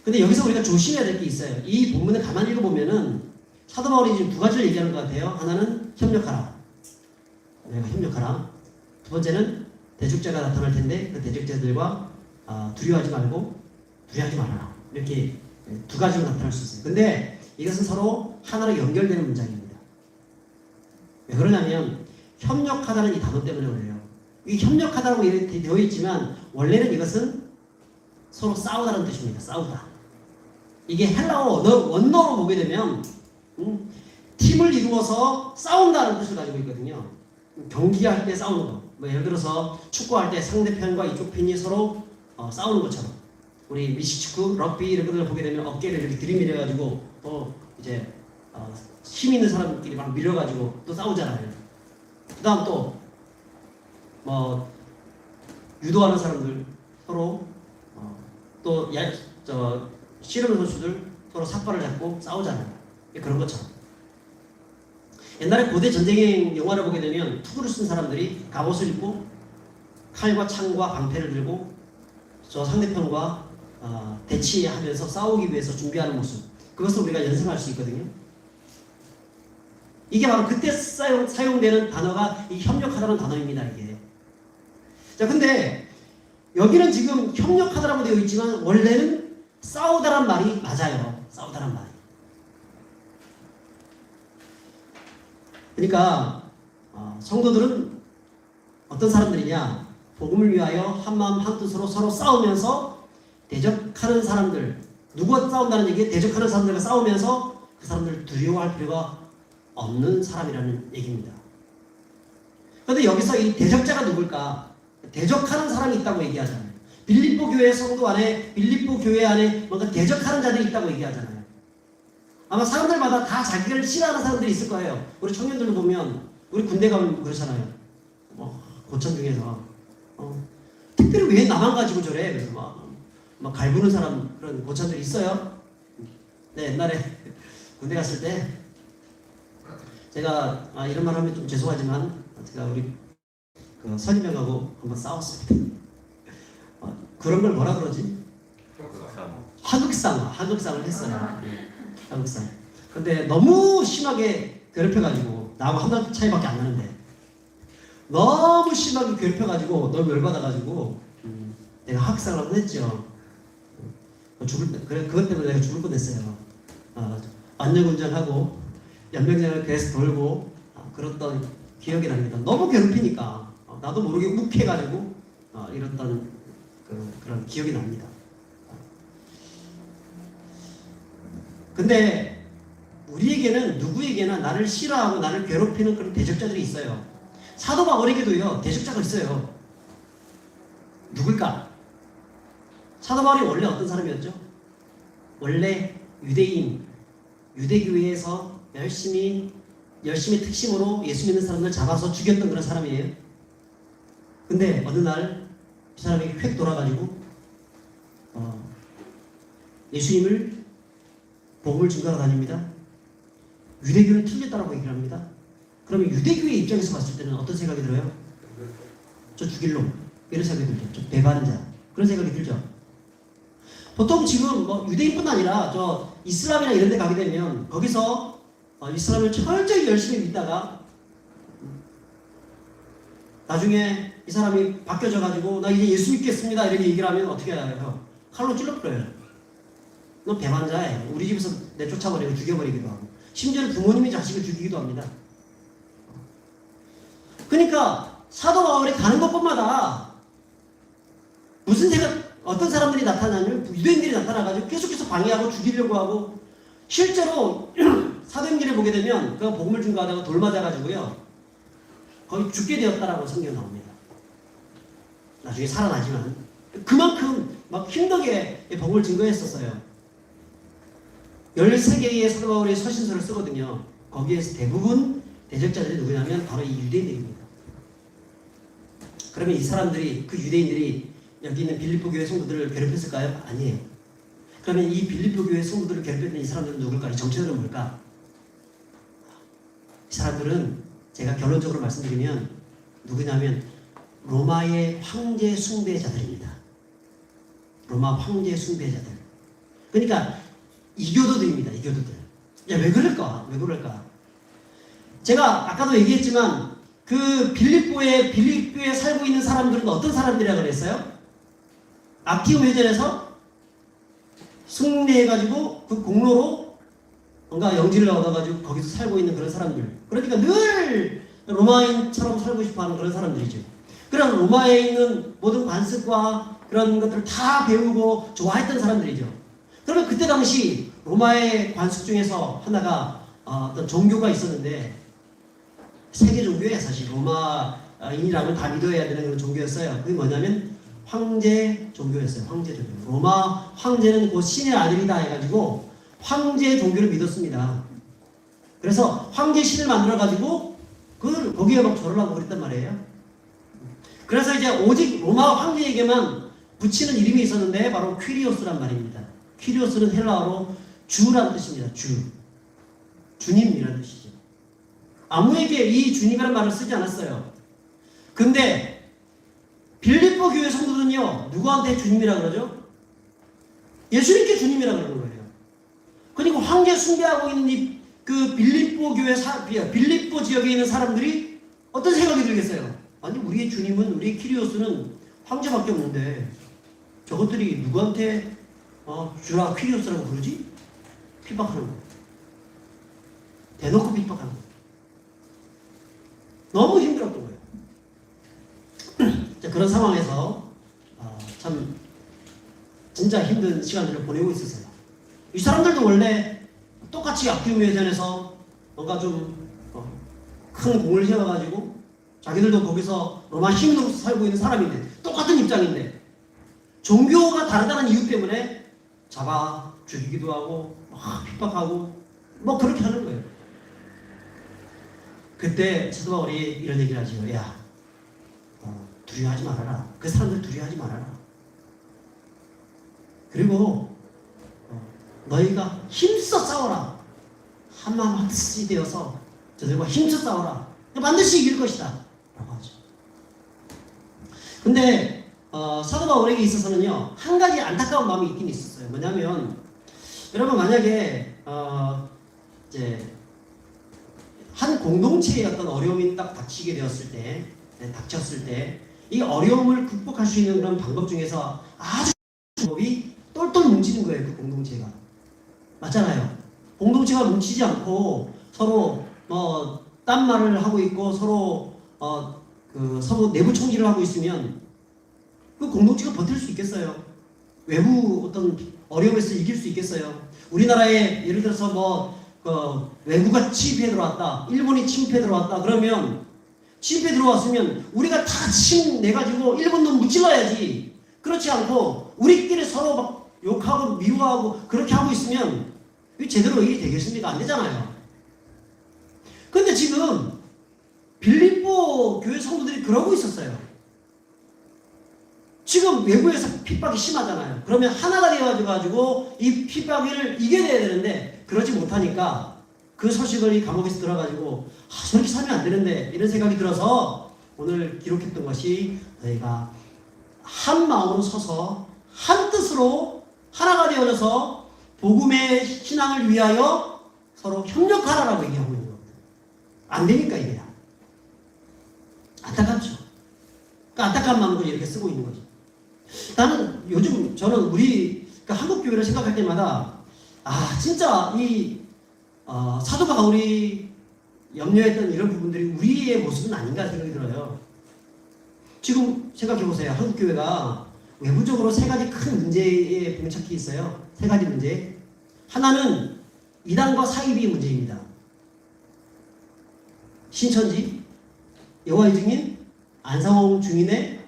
근데 여기서 우리가 조심해야 될 게 있어요. 이 본문을 가만히 읽어보면은 사도 바울이 지금 두 가지를 얘기하는 것 같아요. 하나는 협력하라. 내가 협력하라. 두 번째는 대적자가 나타날 텐데 그 대적자들과 두려워하지 말아라. 이렇게 두 가지로 나타날 수 있어요. 근데 이것은 서로 하나로 연결되는 문장입니다. 왜 그러냐면 협력하다는 이 단어 때문에 그래요. 이 협력하다라고 되어 있지만 원래는 이것은 서로 싸우다는 뜻입니다. 싸우다. 이게 헬라어 원어로 보게 되면 팀을 이루어서 싸운다는 뜻을 가지고 있거든요. 경기할 때 싸우는 거. 뭐 예를 들어서 축구할 때 상대편과 이쪽 편이 서로 싸우는 것처럼 우리 미식축구, 럭비 이런 것들을 보게 되면 어깨를 이렇게 들이밀어가지고 또 이제 힘 있는 사람들끼리 막 밀어가지고 또 싸우잖아요. 그 다음 또 뭐 유도하는 사람들 서로 또 씨름 선수들 서로 삭발을 잡고 싸우잖아요. 그런 것처럼. 옛날에 고대 전쟁 영화를 보게 되면 투구를 쓴 사람들이 갑옷을 입고 칼과 창과 방패를 들고 저 상대편과 대치하면서 싸우기 위해서 준비하는 모습. 그것을 우리가 연상할 수 있거든요. 이게 바로 그때 사용되는 단어가 이 협력하다는 단어입니다. 이게. 자, 근데 여기는 지금 협력하다라고 되어 있지만 원래는 싸우다란 말이 맞아요. 싸우다란 말이. 그러니까 성도들은 어떤 사람들이냐? 복음을 위하여 한마음 한뜻으로 서로 싸우면서 대적하는 사람들, 누구와 싸운다는 얘기에 대적하는 사람들과 싸우면서 그 사람들을 두려워할 필요가 없는 사람이라는 얘기입니다. 그런데 여기서 이 대적자가 누굴까? 대적하는 사람이 있다고 얘기하잖아요. 빌립보 교회 성도 안에, 빌립보 교회 안에 뭔가 대적하는 자들이 있다고 얘기하잖아요. 아마 사람들마다 다 자기를 싫어하는 사람들이 있을 거예요. 우리 청년들도 보면 우리 군대 가면 그렇잖아요. 고참 중에서 특별히 왜 나만 가지고 저래? 그래서 막 갈구는 사람 그런 고참들이 있어요. 네, 옛날에 군대 갔을 때 제가 이런 말 하면 좀 죄송하지만 제가 우리 그 선임병하고 한번 싸웠습니다. 그런 걸 뭐라 그러지? 하극상을 했어요. 하극상. 근데 너무 심하게 괴롭혀가지고 나하고 한 달 차이밖에 안 나는데 너무 심하게 괴롭혀가지고 너무 열받아가지고 내가 하극상을 한번 했죠. 그것 때문에 내가 죽을 뻔했어요. 안전운전하고 연병장을 계속 돌고 그랬던 기억이 납니다. 너무 괴롭히니까 나도 모르게 욱해가지고 이랬던 그런 기억이 납니다. 근데 우리에게는 누구에게나 나를 싫어하고 나를 괴롭히는 그런 대적자들이 있어요. 사도 바울에게도요 대적자가 있어요. 누굴까? 사도 바울이 원래 어떤 사람이었죠? 원래 유대교회에서 열심히 특심으로 예수 믿는 사람들 잡아서 죽였던 그런 사람이에요. 근데 어느 날 그 사람이 획 돌아가지고 예수님을 복음을 증거하러 다닙니다. 유대교는 틀렸다라고 얘기를 합니다. 그러면 유대교의 입장에서 봤을 때는 어떤 생각이 들어요? 저 죽일 놈 이런 생각이 들죠. 저 배반자 그런 생각이 들죠. 보통 지금 유대인뿐 아니라 저 이슬람이나 이런 데 가게 되면 거기서 이슬람을 철저히 열심히 믿다가 나중에 이 사람이 바뀌어져가지고 나 이제 예수 믿겠습니다 이렇게 얘기를 하면 어떻게 해요? 칼로 찔러버려요. 너 배반자예요. 우리 집에서 내쫓아버리고 죽여버리기도 하고 심지어는 부모님이 자식을 죽이기도 합니다. 그러니까 사도 바울이 가는 곳곳마다 무슨 생각 어떤 사람들이 나타나냐면 유대인들이 나타나가지고 계속해서 방해하고 죽이려고 하고 실제로 사도행전에 보게 되면 그 복음을 증거하다가 돌 맞아가지고요 거의 죽게 되었다라고 성경에 나옵니다. 나중에 살아나지만 그만큼 막 힘들게 복음을 증거했었어요. 13개의 사도 바울의 서신서를 쓰거든요. 거기에서 대부분 대적자들이 누구냐면 바로 이 유대인들입니다. 그러면 이 사람들이, 그 유대인들이 여기 있는 빌립보 교회 성도들을 괴롭혔을까요? 아니에요. 그러면 이 빌립보 교회 성도들을 괴롭혔던 이 사람들은 누굴까? 이 정체들은 뭘까? 이 사람들은 제가 결론적으로 말씀드리면 누구냐면 로마의 황제 숭배자들입니다. 로마 황제 숭배자들. 그러니까 이교도들입니다. 이교도들. 야, 왜 그럴까? 왜 그럴까? 제가 아까도 얘기했지만 그 빌립보에 살고 있는 사람들은 어떤 사람들이라 그랬어요? 악기움 회전에서 승리해가지고 그 공로로 뭔가 영지를 얻어가지고 거기서 살고 있는 그런 사람들. 그러니까 늘 로마인처럼 살고 싶어하는 그런 사람들이죠. 그런 로마에 있는 모든 관습과 그런 것들을 다 배우고 좋아했던 사람들이죠. 그러면 그때 당시 로마의 관습 중에서 하나가 어떤 종교가 있었는데 세계 종교예요. 사실 로마인이라면 다 믿어야 되는 그런 종교였어요. 그게 뭐냐면 황제 종교였어요. 황제 종교. 로마 황제는 곧 신의 아들이다 해가지고 황제 종교를 믿었습니다. 그래서 황제 신을 만들어가지고 거기에 막 절을 하고 그랬단 말이에요. 그래서 이제 오직 로마 황제에게만 붙이는 이름이 있었는데 바로 퀴리오스란 말입니다. 퀴리오스는 헬라어로 주라는 뜻입니다. 주님이라는 뜻이죠. 아무에게 이 주님이라는 말을 쓰지 않았어요. 근데 빌립보 교회 성도들은요, 누구한테 주님이라 그러죠? 예수님께 주님이라 그러는 거예요. 그리고 황제 숭배하고 있는 그 빌립보 지역에 있는 사람들이 어떤 생각이 들겠어요? 아니, 우리의 주님은, 우리의 키리오스는 황제밖에 없는데 저것들이 누구한테 주라 퀴리오스라고 부르지? 핍박하는 거. 대놓고 핍박하는 거. 너무 힘들었던 거예요. 자, 그런 상황에서 참 진짜 힘든 시간들을 보내고 있었어요. 이 사람들도 원래 똑같이 악기움 회전에서 뭔가 좀 큰 공을 세워가지고 자기들도 거기서 로마 시민으로서 살고 있는 사람인데 똑같은 입장인데 종교가 다르다는 이유 때문에 잡아 죽이기도 하고 핍박하고 뭐 그렇게 하는 거예요. 그때 사도 바울이 이런 얘기를 하죠. 야, 두려워하지 말아라. 그 사람들 두려워하지 말아라. 그리고 너희가 힘써 싸워라. 한마음 한뜻이 되어서 저들과 힘써 싸워라. 반드시 이길 것이다 라고 하죠. 근데 사도 바울에게 있어서는요, 한 가지 안타까운 마음이 있긴 있었어요. 뭐냐면 여러분, 만약에 이제 한 공동체의 어떤 어려움이 딱 닥치게 되었을 때, 닥쳤을 때 이 어려움을 극복할 수 있는 그런 방법 중에서 아주 방법이 똘똘 뭉치는 거예요. 그 공동체가. 맞잖아요. 공동체가 뭉치지 않고 서로 딴 말을 하고 있고 서로 서로 내부 총질을 하고 있으면 그 공동체가 버틸 수 있겠어요? 외부 어떤 어려움에서 이길 수 있겠어요? 우리나라에 예를 들어서 외국가 침입해 들어왔다, 일본이 침입해 들어왔다 그러면 침입해 들어왔으면 우리가 다 침내가지고 일본 놈 무찔러야지. 그렇지 않고 우리끼리 서로 막 욕하고 미워하고 그렇게 하고 있으면 제대로 일이 되겠습니까? 안 되잖아요. 근데 지금 빌립보 교회 성도들이 그러고 있었어요. 지금 외부에서 핍박이 심하잖아요. 그러면 하나가 되어가지고 이 핍박을 이겨내야 되는데 그러지 못하니까 그 소식을 이 감옥에서 들어가지고 저렇게 살면 안 되는데 이런 생각이 들어서 오늘 기록했던 것이 너희가 한 마음으로 서서 한 뜻으로 하나가 되어져서 복음의 신앙을 위하여 서로 협력하라라고 얘기하고 있는 겁니다. 안 되니까 이게 안타깝죠. 그 안타까운 마음으로 이렇게 쓰고 있는 거죠. 나는 요즘 저는 우리 한국 교회를 생각할 때마다 진짜 이 사도 바울이 염려했던 이런 부분들이 우리의 모습은 아닌가 생각이 들어요. 지금 생각해 보세요. 한국 교회가 외부적으로 세 가지 큰 문제에 봉착해 있어요. 세 가지 문제. 하나는 이단과 사이비 문제입니다. 신천지, 여호와의 증인, 안상홍 중인의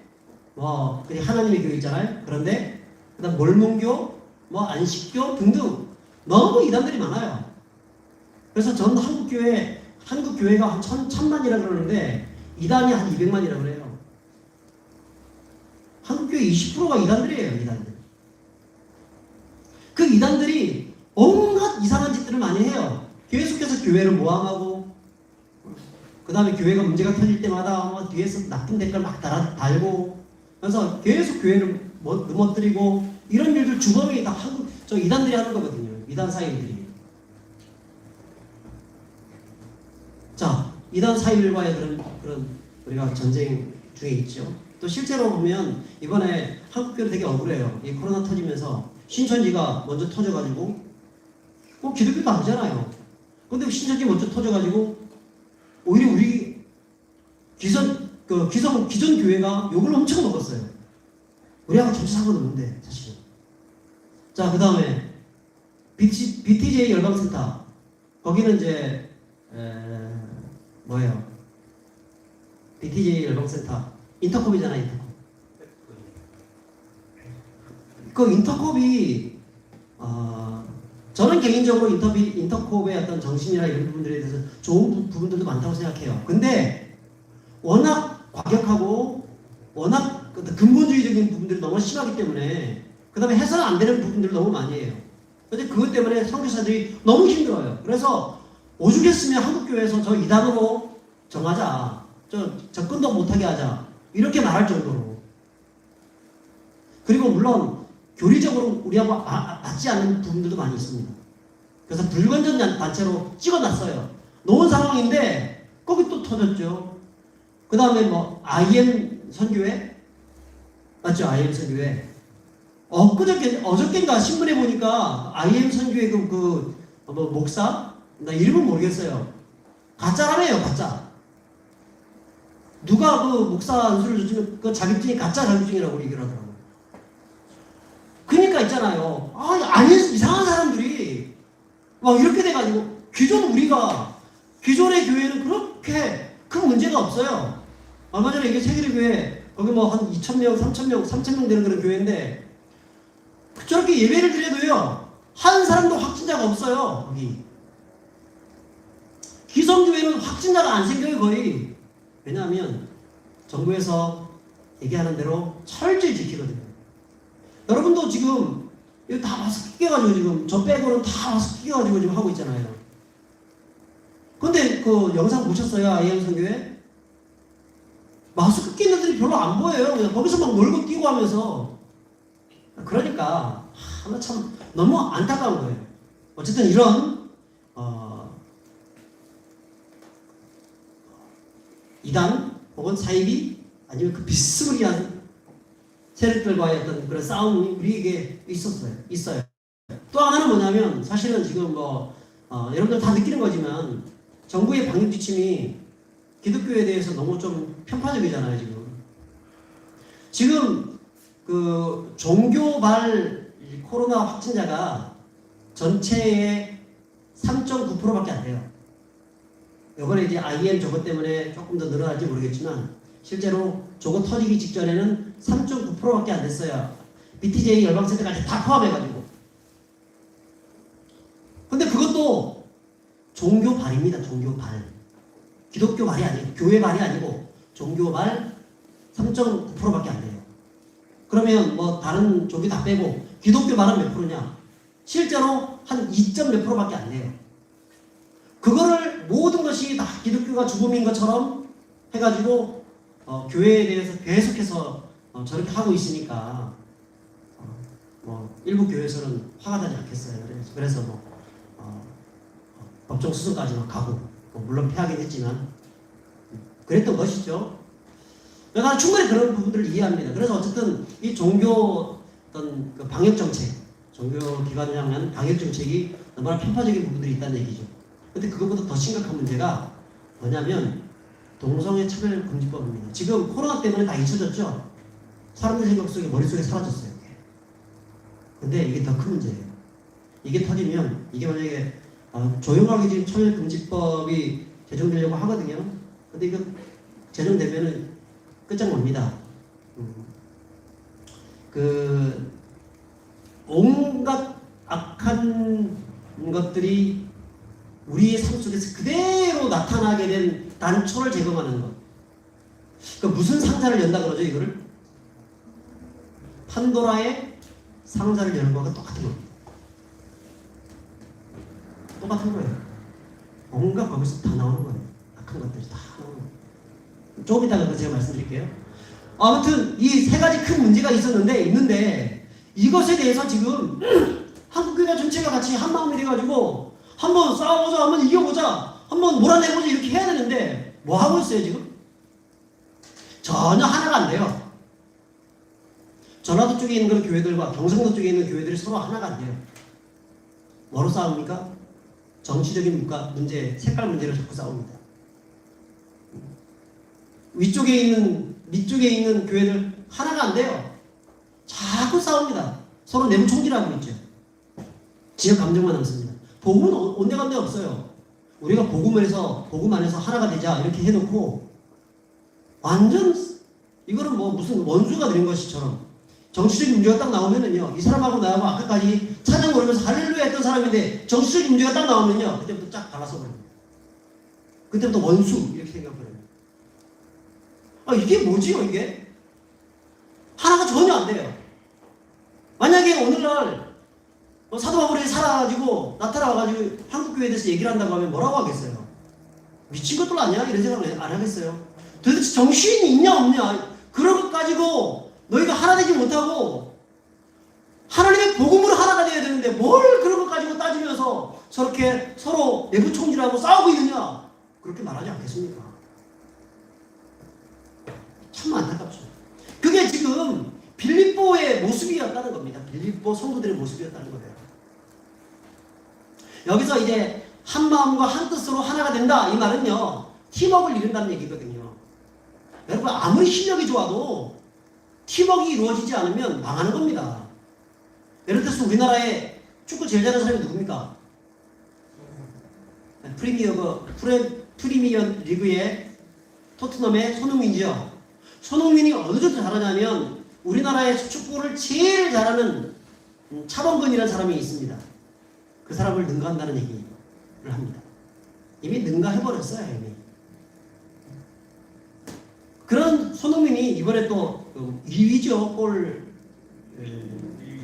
뭐 그냥 하나님의 교회 있잖아요. 그런데 그다음 몰몬교, 뭐 안식교 등등 너무 이단들이 많아요. 그래서 전 한국 교회가 한 천만이라 그러는데 이단이 한 200만이라 그래요. 한국 교회 20%가 이단들이에요. 이단들. 그 이단들이 온갖 이상한 짓들을 많이 해요. 계속해서 교회를 모함하고, 그 다음에 교회가 문제가 터질 때마다 뒤에서 나쁜 댓글 막 달고, 그래서 계속 교회를 무너뜨리고, 이런 일들 주범이 다 저 이단들이 하는 거거든요. 이단 사이비들이. 자, 이단 사이비들과의 그런 우리가 전쟁 중에 있죠. 또 실제로 보면 이번에 한국 교회 되게 억울해요. 이 코로나 터지면서 신천지가 먼저 터져가지고, 기독교도 아니잖아요. 근데 신천지 먼저 터져가지고 오히려 우리 기존 교회가 욕을 엄청 먹었어요. 우리하고 전혀 상관없는데 사실은. 자, 그 다음에 BTJ 열방센터, 거기는 이제 뭐예요? BTJ 열방센터 인터컵이잖아. 인터컵. 그 인터컵이 저는 개인적으로 인터컵의 어떤 정신이나 이런 부분들에 대해서 좋은 부분들도 많다고 생각해요. 근데 워낙 과격하고 워낙 근본주의적인 부분들이 너무 심하기 때문에, 그 다음에 해서는 안 되는 부분들을 너무 많이 해요. 근데 그것 때문에 선교사들이 너무 힘들어요. 그래서 오죽했으면 한국교회에서 저 이단으로 정하자, 접근도 못하게 하자, 이렇게 말할 정도로. 그리고 물론 교리적으로 우리하고 맞지 않는 부분들도 많이 있습니다. 그래서 불건전 단체로 찍어놨어요. 놓은 상황인데 거기 또 터졌죠. 그 다음에 뭐 IM 선교회 맞죠? IM 선교회. 어저께인가 신문에 보니까 IM 선교회 뭐 목사? 나 이름은 모르겠어요. 가짜라며요, 가짜. 누가 그 목사 안수를 주면 그 자격증이 가짜 자격증이라고 얘기를 하더라고요. 그러니까 있잖아요. 이상한 사람들이 막 이렇게 돼가지고, 기존의 교회는 그렇게 큰 문제가 없어요. 얼마 전에 이게 세계의 교회, 거기 뭐 한 2,000명, 3,000명 되는 그런 교회인데, 저렇게 예배를 드려도요, 한 사람도 확진자가 없어요, 거기. 기성교회는 확진자가 안 생겨요, 거의. 왜냐하면 정부에서 얘기하는 대로 철저히 지키거든요. 여러분도 지금 이거 다 마스크 끼워가지고 지금 저 빼고는 다 마스크 끼워가지고 지금 하고 있잖아요. 근데 그 영상 보셨어요? IM 선교회? 마스크 끼는 애들이 별로 안 보여요. 그냥 거기서 막 놀고 뛰고 하면서. 그러니까 참 너무 안타까운 거예요. 어쨌든 이런 이단 혹은 사이비 아니면 그 비스무리한 세력들과의 어떤 그런 싸움이 우리에게 있어요. 또 하나는 뭐냐면, 사실은 지금 여러분들 다 느끼는 거지만 정부의 방역 지침이 기독교에 대해서 너무 좀 편파적이잖아요. 지금 그 종교발 코로나 확진자가 전체의 3.9%밖에 안 돼요. 이번에 이제 IM 저것 때문에 조금 더 늘어날지 모르겠지만, 실제로 저거 터지기 직전에는 3.9%밖에 안 됐어요. BTJ 열방센터까지 다 포함해가지고. 근데 그것도 종교발입니다. 종교발. 기독교 발이 아니고, 교회 발이 아니고 종교발 3.9%밖에 안 돼요. 그러면 뭐 다른 종교 다 빼고 기독교 발은 몇 프로냐? 실제로 한 2몇 %밖에 안 돼요. 그거를 모든 것이 다 기독교가 주범인 것처럼 해가지고 교회에 대해서 계속해서 저렇게 하고 있으니까 일부 교회에서는 화가 나지 않겠어요. 그래서 법정 수준까지만 가고, 물론 패하긴 했지만 그랬던 것이죠. 내가 충분히 그런 부분들을 이해합니다. 그래서 어쨌든 이 종교 어떤 그 방역 정책, 종교 기관을 향한 방역 정책이 너무나 편파적인 부분들이 있다는 얘기죠. 근데 그것보다 더 심각한 문제가 뭐냐면 동성애 차별 금지법입니다. 지금 코로나 때문에 다 잊혀졌죠. 사람들 생각 속에, 머릿속에 사라졌어요. 근데 이게 더 큰 문제예요. 이게 터지면, 이게 만약에 조용하게 지금 차별 금지법이 제정되려고 하거든요. 근데 이거 제정되면은 끝장납니다. 그 온갖 악한 것들이 우리의 삶 속에서 그대로 나타나게 된 단초를 제거하는 것. 그 무슨 상자를 연다 그러죠, 이거를? 판도라의 상자를 여는 거가 똑같은 겁니다. 똑같은 거예요. 온갖 거기서 다 나오는 거예요. 악한 것들이 다 나오는 거예요. 조금 이따가 제가 말씀드릴게요. 아무튼 이 세 가지 큰 문제가 있는데 이것에 대해서 지금 한국교회 전체가 같이 한 마음이 돼가지고 한번 싸워보자, 한번 이겨보자, 한번 몰아내보자 이렇게 해야 되는데 뭐 하고 있어요 지금? 전혀 하나가 안 돼요. 전라도 쪽에 있는 그런 교회들과 경상도 쪽에 있는 교회들이 서로 하나가 안 돼요. 뭐로 싸웁니까? 정치적인 문제, 색깔 문제로 자꾸 싸웁니다. 밑쪽에 있는 교회들 하나가 안 돼요. 자꾸 싸웁니다. 서로 내부 총질하고 있죠. 지역 감정만 남습니다. 복음은 온데간데 없어요. 우리가 복음 안에서 하나가 되자 이렇게 해놓고 완전 이거는 뭐 무슨 원수가 되는 것이처럼 정치적인 문제가 딱 나오면은요, 이 사람하고 나하고 아까까지 찬양 부르면서 할렐루야 했던 사람인데 정치적인 문제가 딱 나오면요, 그때부터 쫙 갈라서 버립니다. 그때부터 원수 이렇게 생각해요. 아, 이게 뭐지요, 이게? 하나가 전혀 안 돼요. 만약에 오늘날 사도 바울이 살아가지고 나타나가지고 한국교회에 대해서 얘기를 한다고 하면 뭐라고 하겠어요? 미친 것들 아니야? 이런 생각을 안 하겠어요? 도대체 정신이 있냐 없냐? 그런 것 가지고 너희가 하나 되지 못하고 하나님의 복음으로 하나가 돼야 되는데 뭘 그런 것 가지고 따지면서 저렇게 서로 내부 총질하고 싸우고 있느냐? 그렇게 말하지 않겠습니까? 참 안타깝죠. 그게 지금 빌립보의 모습이었다는 겁니다. 빌립보 성도들의 모습이었다는 거예요. 여기서 이제 한 마음과 한 뜻으로 하나가 된다 이 말은요, 팀워크를 이룬다는 얘기거든요. 여러분 아무리 실력이 좋아도 팀워크가 이루어지지 않으면 망하는 겁니다. 예를 들어서 우리나라에 축구 제일 잘하는 사람이 누굽니까? 프리미어 리그의 토트넘의 손흥민이죠. 손흥민이 어느 정도 잘하냐면 우리나라의 축구를 제일 잘하는 차범근이라는 사람이 있습니다. 그 사람을 능가한다는 얘기를 합니다. 이미 능가해버렸어요, 이미. 그런 손흥민이 이번에 또 2위죠.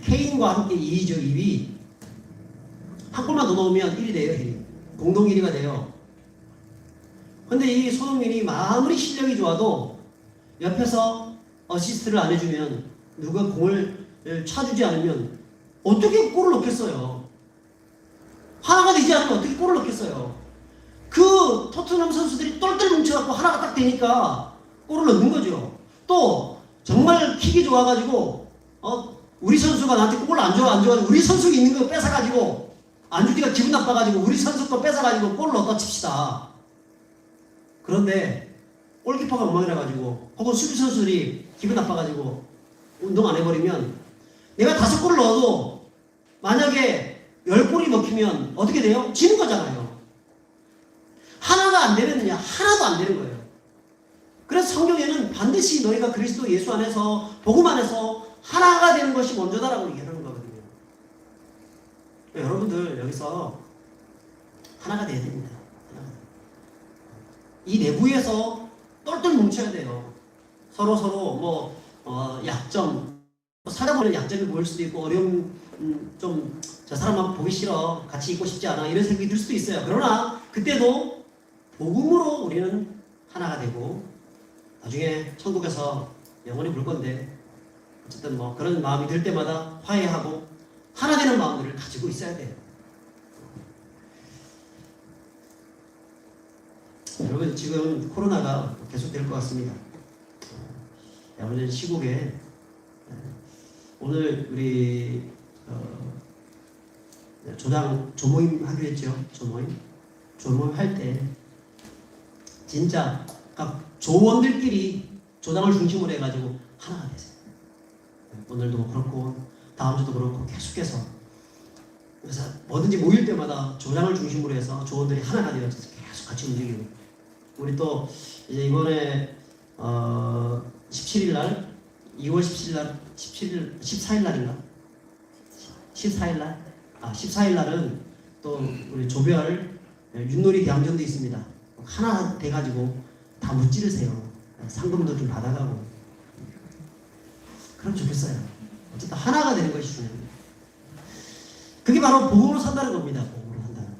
케인과 함께 2위죠, 2위. 한 골만 더 넣으면 1위 돼요, 1위. 공동 1위가 돼요. 근데 이 손흥민이 아무리 실력이 좋아도 옆에서 어시스트를 안 해주면, 누가 공을 차주지 않으면 어떻게 골을 넣겠어요? 하나가 되지 않으면 어떻게 골을 넣겠어요? 그 토트넘 선수들이 똘똘 뭉쳐갖고 하나가 딱 되니까 골을 넣는 거죠. 또 정말 킥이 좋아가지고 우리 선수가 나한테 골을 안 줘가지고 우리 선수가 있는 거 뺏어가지고 안주기가 기분 나빠가지고 우리 선수 거 뺏어가지고 골을 넣었다 칩시다. 그런데 골키퍼가 엉망이라가지고 혹은 수비 선수들이 기분 나빠가지고 운동 안 해버리면 내가 5골을 넣어도 만약에 10골이 먹히면 어떻게 돼요? 지는 거잖아요. 하나가 안 되면요, 하나도 안 되는 거예요. 그래서 성경에는 반드시 너희가 그리스도 예수 안에서 복음 안에서 하나가 되는 것이 먼저다라고 얘기하는 거거든요. 여러분들 여기서 하나가 돼야 됩니다. 이 내부에서 똘똘 뭉쳐야 돼요. 서로 약점, 살다 보면 약점이 보일 수도 있고 어려움, 좀 저 사람만 보기 싫어, 같이 있고 싶지 않아 이런 생각이 들 수도 있어요. 그러나 그때도 복음으로 우리는 하나가 되고 나중에 천국에서 영원히 볼 건데 어쨌든 뭐 그런 마음이 들 때마다 화해하고 하나 되는 마음들을 가지고 있어야 돼요. 여러분 지금 코로나가 계속될 것 같습니다. 오늘 시국에 오늘 우리 조모임 하기로 했죠. 조모임 할 때 진짜 각 조원들끼리 조당을 중심으로 해가지고 하나가 되세요. 오늘도 그렇고 다음 주도 그렇고 계속해서 그래서 뭐든지 모일 때마다 조장을 중심으로 해서 조원들이 하나가 되어서 계속 같이 움직이고 우리 또 이제 이번에 17일 날 2월 17일 날, 14일 날인가? 14일 날? 14일 날은 또 우리 조별 윷놀이 대항전도 있습니다. 하나 돼가지고 다 무찌르세요. 상금도 좀 받아가고. 그럼 좋겠어요. 어쨌든 하나가 되는 것이 중요합니다. 그게 바로 복음으로 산다는 겁니다. 복음으로 산다는 거.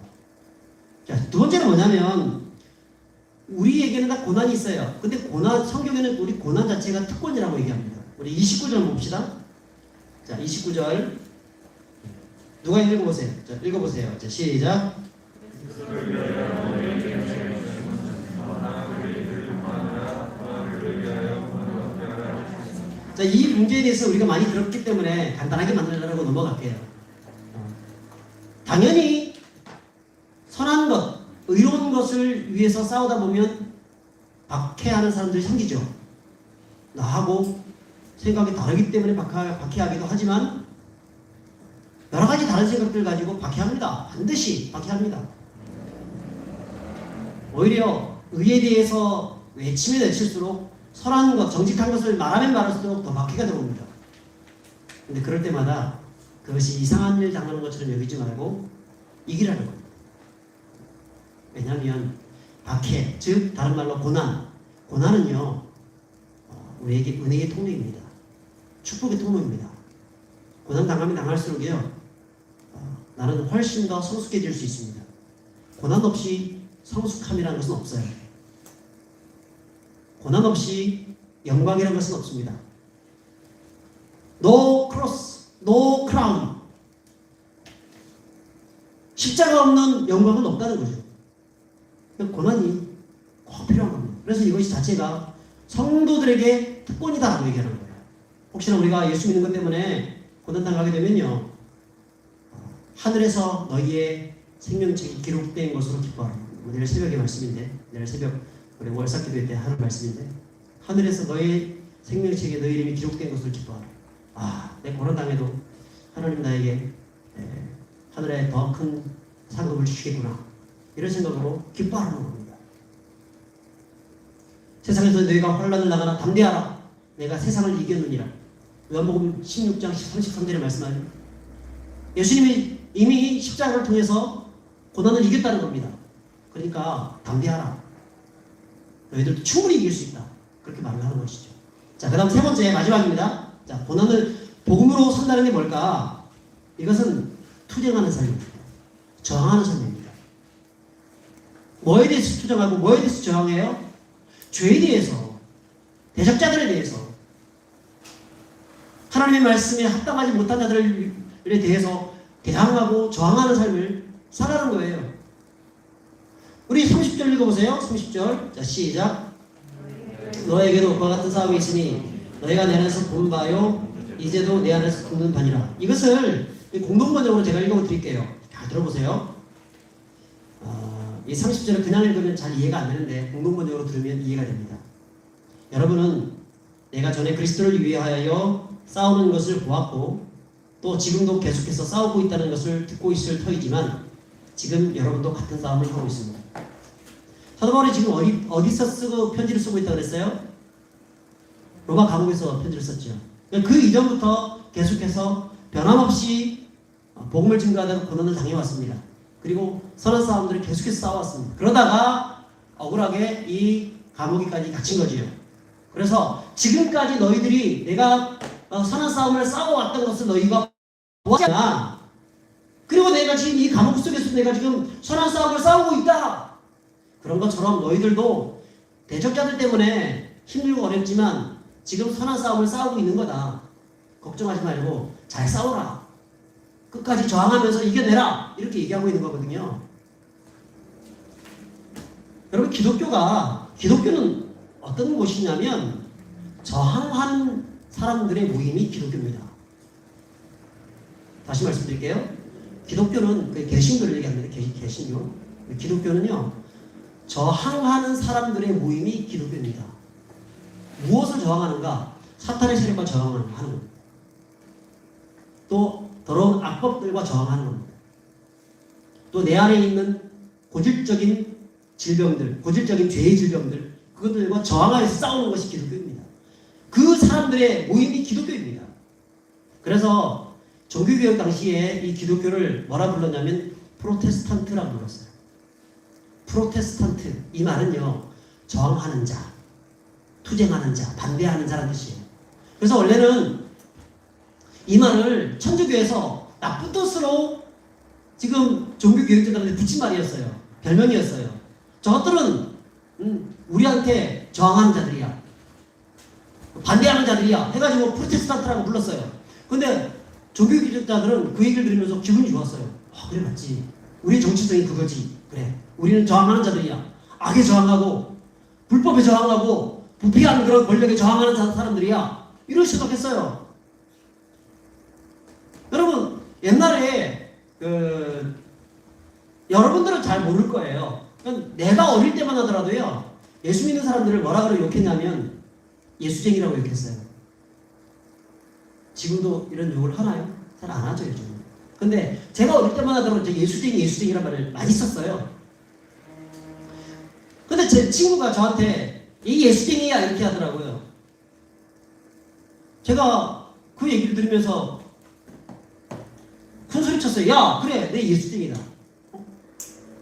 자, 두 번째는 뭐냐면 우리에게는 다 고난이 있어요. 근데 성경에는 우리 고난 자체가 특권이라고 얘기합니다. 우리 29절 봅시다. 자, 29절 누가 읽어보세요. 자, 읽어보세요. 자, 시작. 자, 이 문제에 대해서 우리가 많이 들었기 때문에 간단하게 만들려고 넘어갈게요. 당연히 선한 것, 의로운 것을 위해서 싸우다 보면 박해하는 사람들이 생기죠. 나하고 생각이 다르기 때문에 박해하기도 하지만 여러 가지 다른 생각들 가지고 박해합니다. 반드시 박해합니다. 오히려 의에 대해서 외치면 외칠수록 선한 것, 정직한 것을 말하면 말할수록 더 박해가 들어옵니다. 근데 그럴 때마다 그것이 이상한 일 당하는 것처럼 여기지 말고 이기라는 겁니다. 왜냐하면 박해, 즉 다른 말로 고난은요 우리에게 은혜의 통로입니다. 축복의 통로입니다. 고난 당하면 당할수록요 나는 훨씬 더 성숙해질 수 있습니다. 고난 없이 성숙함이라는 것은 없어요. 고난 없이 영광이라는 것은 없습니다. No cross, no crown. 십자가 없는 영광은 없다는 거죠. 고난이 꼭 필요한 겁니다. 그래서 이것이 자체가 성도들에게 특권이다라고 얘기하는 거예요. 혹시나 우리가 예수 믿는 것 때문에 고난당하게 되면요 하늘에서 너희의 생명책이 기록된 것으로 기뻐하라. 내일 새벽의 말씀인데, 내일 새벽 우리 월삭 기도회 때 하는 말씀인데, 하늘에서 너의 생명책에 너희 이름이 기록된 것을 기뻐하라. 내 고난당해도 하나님 나에게 하늘에 더 큰 상급을 주시겠구나, 이런 생각으로 기뻐하는 겁니다. 세상에서 너희가 환난을 나가나 담대하라. 내가 세상을 이겼느니라. 요한복음 16장 33절에 말씀하죠. 예수님이 이미 십자가를 통해서 고난을 이겼다는 겁니다. 그러니까 담대하라. 너희들도 충분히 이길 수 있다. 그렇게 말을 하는 것이죠. 자, 그 다음 세 번째 마지막입니다. 자, 고난을 복음으로 산다는 게 뭘까? 이것은 투쟁하는 삶입니다. 저항하는 삶입니다. 뭐에 대해서 투쟁하고 뭐에 대해서 저항해요? 죄에 대해서, 대적자들에 대해서, 하나님의 말씀에 합당하지 못한 자들에 대해서 대항하고 저항하는 삶을 살아가는 거예요. 우리 30절 읽어보세요. 30절. 자, 시작. 너에게도 그와 같은 싸움이 있으니 너희가 내 안에서 본 바요 이제도 내 안에서 듣는 바니라. 이것을 공동번역으로 제가 읽어드릴게요. 잘 들어보세요. 이 30절을 그냥 읽으면 잘 이해가 안 되는데 공동번역으로 들으면 이해가 됩니다. 여러분은 내가 전에 그리스도를 위하여 싸우는 것을 보았고 또 지금도 계속해서 싸우고 있다는 것을 듣고 있을 터이지만 지금 여러분도 같은 싸움을 하고 있습니다. 사도 바울이 지금 어디서 편지를 쓰고 있다고 그랬어요? 로마 감옥에서 편지를 썼죠. 그 이전부터 계속해서 변함없이 복음을 증거하다가 고난을 당해왔습니다. 그리고 선한 싸움들을 계속해서 싸워왔습니다. 그러다가 억울하게 이 감옥에까지 갇힌 거지요. 그래서 지금까지 너희들이 내가 선한 싸움을 싸워왔던 것을 너희가 보았잖아. 그리고 내가 지금 이 감옥 속에서 내가 지금 선한 싸움을 싸우고 있다. 그런 것처럼 너희들도 대적자들 때문에 힘들고 어렵지만 지금 선한 싸움을 싸우고 있는 거다. 걱정하지 말고 잘 싸워라. 끝까지 저항하면서 이겨내라. 이렇게 얘기하고 있는 거거든요. 여러분, 기독교는 어떤 곳이냐면 저항하는 사람들의 모임이 기독교입니다. 다시 말씀드릴게요. 기독교는 개신교를 얘기합니다. 개신교. 기독교는요, 저항하는 사람들의 모임이 기독교입니다. 무엇을 저항하는가? 사탄의 세력과 저항하는 겁니다. 또 더러운 악법들과 저항하는 겁니다. 또 내 안에 있는 고질적인 질병들, 고질적인 죄의 질병들, 그것들과 저항하여서 싸우는 것이 기독교입니다. 그 사람들의 모임이 기독교입니다. 그래서 종교개혁 당시에 이 기독교를 뭐라 불렀냐면 프로테스탄트라고 불렀어요. 프로테스탄트, 이 말은요 저항하는 자, 투쟁하는 자, 반대하는 자라는 뜻이에요. 그래서 원래는 이 말을 천주교에서 나쁜 뜻으로 지금 종교개혁자들한테 붙인 말이었어요. 별명이었어요. 저것들은 우리한테 저항하는 자들이야, 반대하는 자들이야 해가지고 프로테스탄트라고 불렀어요. 근데 종교개혁자들은 그 얘기를 들으면서 기분이 좋았어요. 그래 맞지, 우리 정체성이 그거지. 그래 우리는 저항하는 자들이야, 악에 저항하고 불법에 저항하고 부패한 그런 권력에 저항하는 사람들이야, 이런 생각했어요. 여러분 옛날에 여러분들은 잘 모를 거예요. 내가 어릴 때만 하더라도요 예수 믿는 사람들을 뭐라 그러 욕했냐면 예수쟁이라고 욕했어요. 지금도 이런 욕을 하나요? 잘 안 하죠 요즘. 근데 제가 어릴 때만 하더라도 예수쟁이란 말을 많이 썼어요. 근데 제 친구가 저한테 이 예수쟁이야 이렇게 하더라고요. 제가 그 얘기를 들으면서 큰 소리 쳤어요. 야 그래 내 예수쟁이다.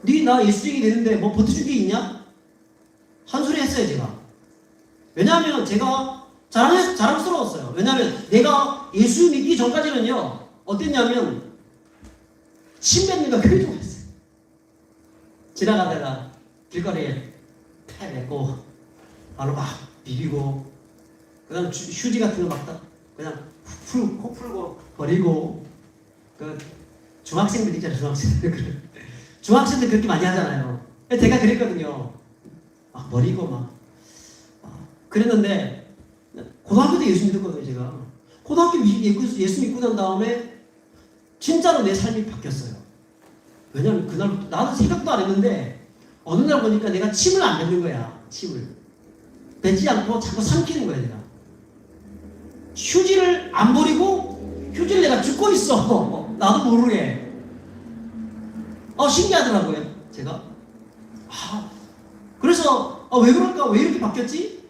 네 나 예수쟁이 되는데 뭐 버텨줄 게 있냐? 한 소리 했어요 제가. 왜냐하면 제가 자랑스러웠어요. 왜냐하면 내가 예수 믿기 전까지는요 어땠냐면 신변리가 교회 좀 했어요. 지나가다가 길거리에 패 맺고 바로 막 비비고 그다음 휴지 같은 거 막 그냥 코 풀고 버리고, 그 중학생들 있잖아요. 중학생들 그렇게 많이 하잖아요. 제가 그랬거든요. 막 버리고 막 그랬는데 고등학교 때 예수 믿었거든요. 제가 고등학교 예수 믿고 난 다음에 진짜로 내 삶이 바뀌었어요. 왜냐면 그날부터 나도 생각도 안 했는데 어느 날 보니까 내가 침을 안 뱉는 거야. 침을 뱉지 않고 자꾸 삼키는 거야. 내가 휴지를 안 버리고 휴지를 내가 줍고 있어. 나도 모르게. 신기하더라고요 제가. 그래서 왜 그럴까, 왜 이렇게 바뀌었지?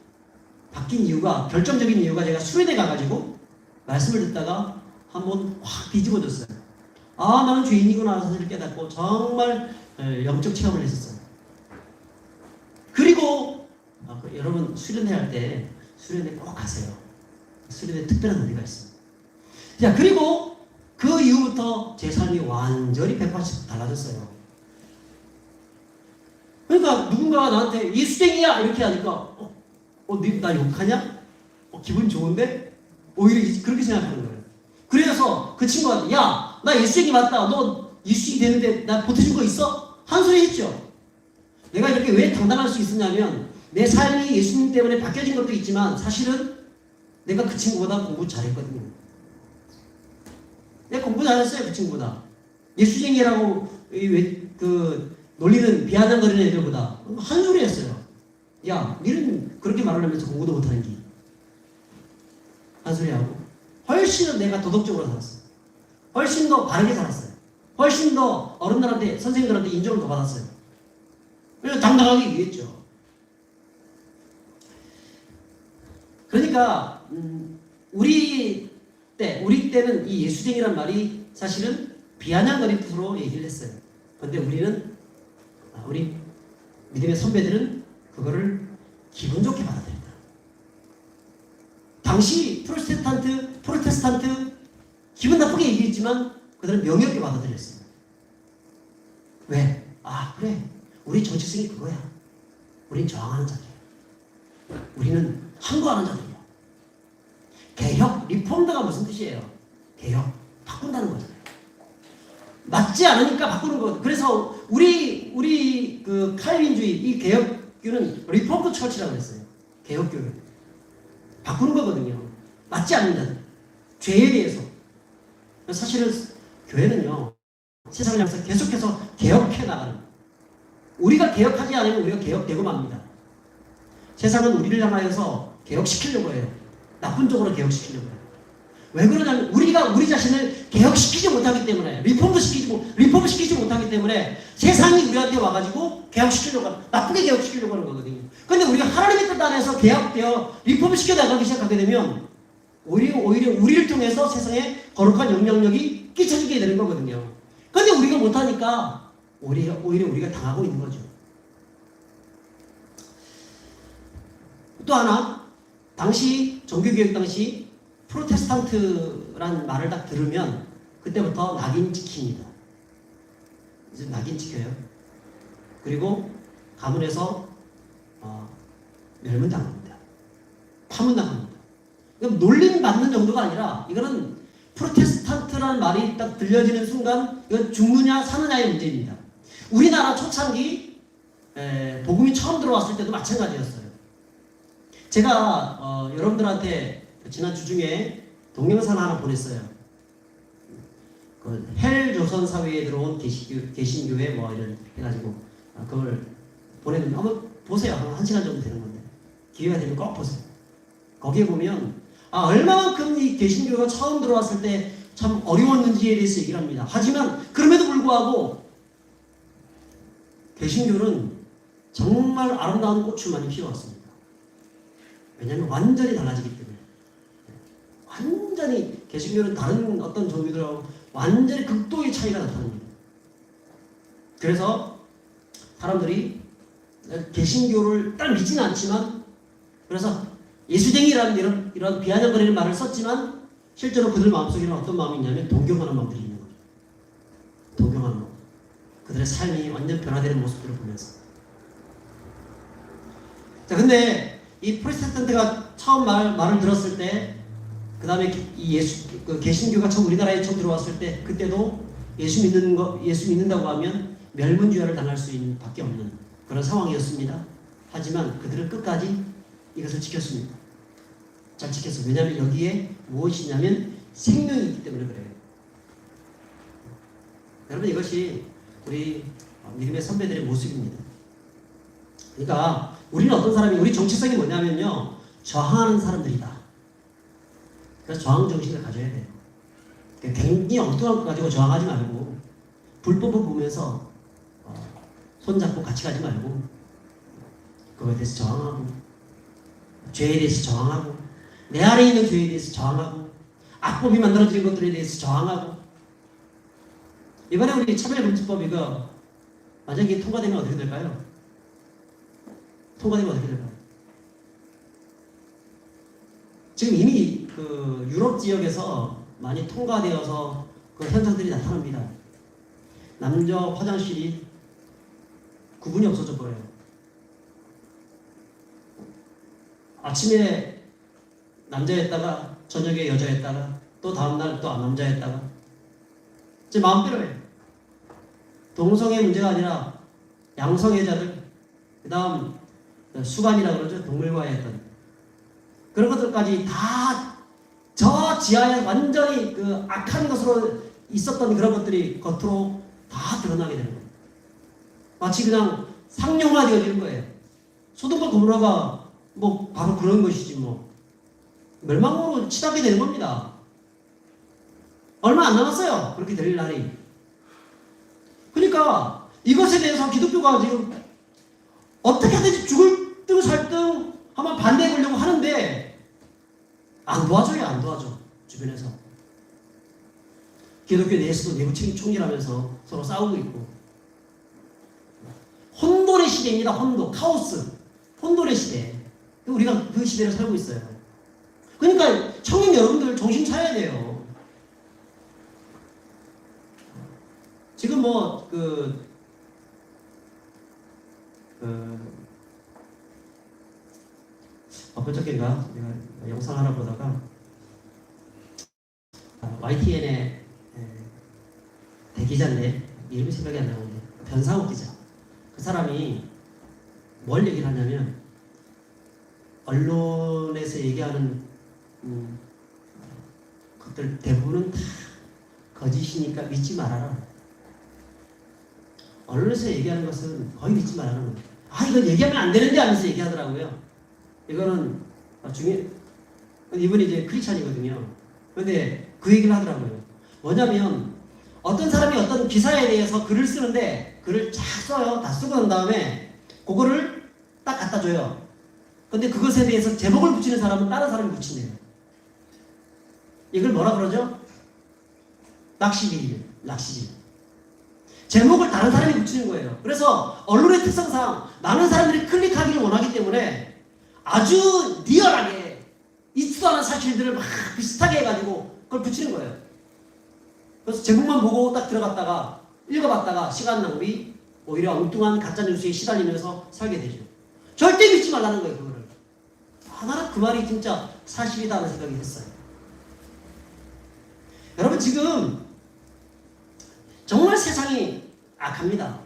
바뀐 이유가, 결정적인 이유가 제가 수련회 가가지고 말씀을 듣다가 한번 확 뒤집어졌어요. 나는 죄인이구나 사실을 깨닫고 정말 영적 체험을 했었어요. 그리고 여러분 수련회 할 때 수련회 꼭 가세요. 수련회 특별한 의미가 있습니다. 자, 그리고 그 이후부터 제 삶이 완전히 180도 달라졌어요. 그러니까 누군가가 나한테 예수쟁이야 이렇게 하니까 나 욕하냐? 기분 좋은데? 오히려 그렇게 생각하는 거예요. 그래서 그 친구한테 야, 나 예수쟁이 맞다. 너 예수쟁이 되는데 나 보태준 거 있어? 한 소리 했죠. 내가 이렇게 왜 당당할 수 있었냐면 내 삶이 예수님 때문에 바뀌어진 것도 있지만 사실은 내가 그 친구보다 공부 잘했거든요. 내가 공부 잘했어요. 그 친구보다. 예수쟁이라고 놀리는 비아냥거리는 애들보다 한 소리 했어요. 야, 니는 그렇게 말을 하면서 공부도 못하는 게 한 소리 하고 훨씬 더 내가 도덕적으로 살았어요. 훨씬 더 바르게 살았어요. 훨씬 더 어른들한테, 선생님들한테 인정을 더 받았어요. 그래서 당당하게 얘기했죠. 그러니까 우리 때는 이 예수쟁이란 말이 사실은 비아냥거리 뜻으로 얘기를 했어요. 그런데 우리 믿음의 선배들은 그거를 기분 좋게 받아들였다. 당시 프로테스탄트 기분 나쁘게 얘기했지만 그들은 명예롭게 받아들였습니다. 왜? 그래. 우리 정체성이 그거야. 우린 저항하는 자들이야. 우리는 항거하는 자들이야. 개혁, 리폼드가 무슨 뜻이에요? 개혁, 바꾼다는 거잖아요. 맞지 않으니까 바꾸는 거. 그래서 우리 그 칼빈주의, 이 개혁교는 리폼드 처치라고 했어요. 개혁교는 바꾸는 거거든요. 맞지 않는 자들, 죄에 대해서. 사실은 교회는요, 세상을 향해서 계속해서 개혁해 나가는. 우리가 개혁하지 않으면 우리가 개혁되고 맙니다. 세상은 우리를 향하여서 개혁시키려고 해요. 나쁜 쪽으로 개혁시키려고 해요. 왜 그러냐면 우리 자신을 개혁시키지 못하기 때문에 리폼을 시키지 못하기 때문에 세상이 우리한테 와가지고 나쁘게 개혁시키려고 하는 거거든요. 그런데 우리가 하나님의 뜻 안에서 개혁되어 리폼을 시켜 나가기 시작하게 되면 오히려 우리를 통해서 세상에 거룩한 영향력이 끼쳐지게 되는 거거든요. 그런데 우리가 못하니까 오히려 우리가 당하고 있는 거죠. 또 하나, 당시 종교개혁 당시 프로테스탄트란 말을 딱 들으면 그때부터 낙인 찍힙니다. 이제 낙인 찍혀요. 그리고 가문에서 멸문당합니다. 파문당합니다. 놀림 받는 정도가 아니라 이거는 프로테스탄트라는 말이 딱 들려지는 순간 이건 죽느냐 사느냐의 문제입니다. 우리나라 초창기 복음이 처음 들어왔을 때도 마찬가지였어요. 제가 여러분들한테 지난 주 중에 동영상 하나 보냈어요. 그 헬조선 사회에 들어온 개신교회 뭐 이런 해가지고 그걸 보냈는데 한번 보세요. 한 시간 정도 되는 건데 기회가 되면 꼭 보세요. 거기에 보면 얼마만큼 이 개신교가 처음 들어왔을 때 참 어려웠는지에 대해서 얘기를 합니다. 하지만 그럼에도 불구하고 개신교는 정말 아름다운 꽃을 많이 피워왔습니다. 왜냐하면 완전히 달라지기 때문에. 완전히 개신교는 다른 어떤 종교들하고 완전히 극도의 차이가 나타납니다. 그래서 사람들이 개신교를 딱 믿지는 않지만 그래서 예수쟁이라는 이런 비아냥거리는 말을 썼지만 실제로 그들 마음속에는 어떤 마음이 있냐면 동경하는 마음들이 있는 거죠. 동경하는 마음. 그들의 삶이 완전 변화되는 모습들을 보면서. 자, 근데 이 프로테스탄트가 처음 말을 들었을 때, 그 다음에 개신교가 처음 우리나라에 처음 들어왔을 때, 그때도 예수 믿는다고 하면 멸문주의를 당할 수 있는 밖에 없는 그런 상황이었습니다. 하지만 그들은 끝까지 이것을 지켰습니다. 잘 지켰어요. 왜냐하면 여기에 무엇이냐면 생명이 있기 때문에 그래요. 여러분, 이것이 우리 믿음의 선배들의 모습입니다. 그러니까 우리는 어떤 사람이, 우리 정체성이 뭐냐면요, 저항하는 사람들이다. 그래서 저항 정신을 가져야 돼요. 굉장히 엉뚱한 거 가지고 저항하지 말고, 불법을 보면서 손잡고 같이 가지 말고, 그거에 대해서 저항하고, 죄에 대해서 저항하고, 내 안에 있는 죄에 대해서 저항하고, 악법이 만들어진 것들에 대해서 저항하고. 이번에 우리 차별금지법 이거 만약에 통과되면 어떻게 될까요? 통과되면 어떻게 될까요? 지금 이미 그 유럽 지역에서 많이 통과되어서 그 현상들이 나타납니다. 남녀 화장실이 구분이 없어져 버려요. 아침에 남자였다가 저녁에 여자였다가 또 다음날 또 남자였다가 제 마음대로 해요. 동성애 문제가 아니라 양성애자들, 그 다음 수간이라고 그러죠. 동물과의 어떤 그런 것들까지 다 저 지하에 완전히 그 악한 것으로 있었던 그런 것들이 겉으로 다 드러나게 되는 거예요. 마치 그냥 상용화 되어지는 거예요. 소돔과 고모라가 뭐 바로 그런 것이지 뭐. 멸망으로 치닫게 되는 겁니다. 얼마 안 남았어요. 그렇게 될 날이. 그러니까 이것에 대해서 기독교가 지금 어떻게 하든지 죽을 등 살등 한번 반대해 보려고 하는데 안 도와줘. 주변에서. 기독교 내에서도 내부 총질하면서 서로 싸우고 있고. 혼돈의 시대입니다. 혼돈, 카오스. 혼돈의 시대. 우리가 그 시대를 살고 있어요. 그러니까 청년 여러분들 정신 차려야 돼요. 지금 뭐 어저께인가 내가 영상 하나 보다가 YTN의 대기자인데 이름이 생각이 안 나는데 변상욱 기자, 그 사람이 뭘 얘기를 하냐면 언론에서 얘기하는 것들 대부분은 다 거짓이니까 믿지 말아라. 언론에서 얘기하는 것은 거의 믿지 말라는 거예요. 이건 얘기하면 안 되는데 하면서 얘기하더라고요. 이거는 이분이 이제 크리스찬이거든요. 근데 그 얘기를 하더라고요. 뭐냐면 어떤 사람이 어떤 기사에 대해서 글을 쓰는데 글을 쫙 써요. 다 쓰고 난 다음에 그거를 딱 갖다 줘요. 근데 그것에 대해서 제목을 붙이는 사람은 다른 사람이 붙이네요. 이걸 뭐라 그러죠? 낚시질. 제목을 다른 사람이 붙이는 거예요. 그래서 언론의 특성상 많은 사람들이 클릭하기를 원하기 때문에 아주 리얼하게 있지도 않은 사실들을 막 비슷하게 해가지고 그걸 붙이는 거예요. 그래서 제목만 보고 딱 들어갔다가 읽어봤다가 시간 낭비, 오히려 엉뚱한 가짜뉴스에 시달리면서 살게 되죠. 절대 믿지 말라는 거예요. 그거를. 나는 그 말이 진짜 사실이다 하는 생각이 했어요. 여러분 지금 정말 세상이 악합니다.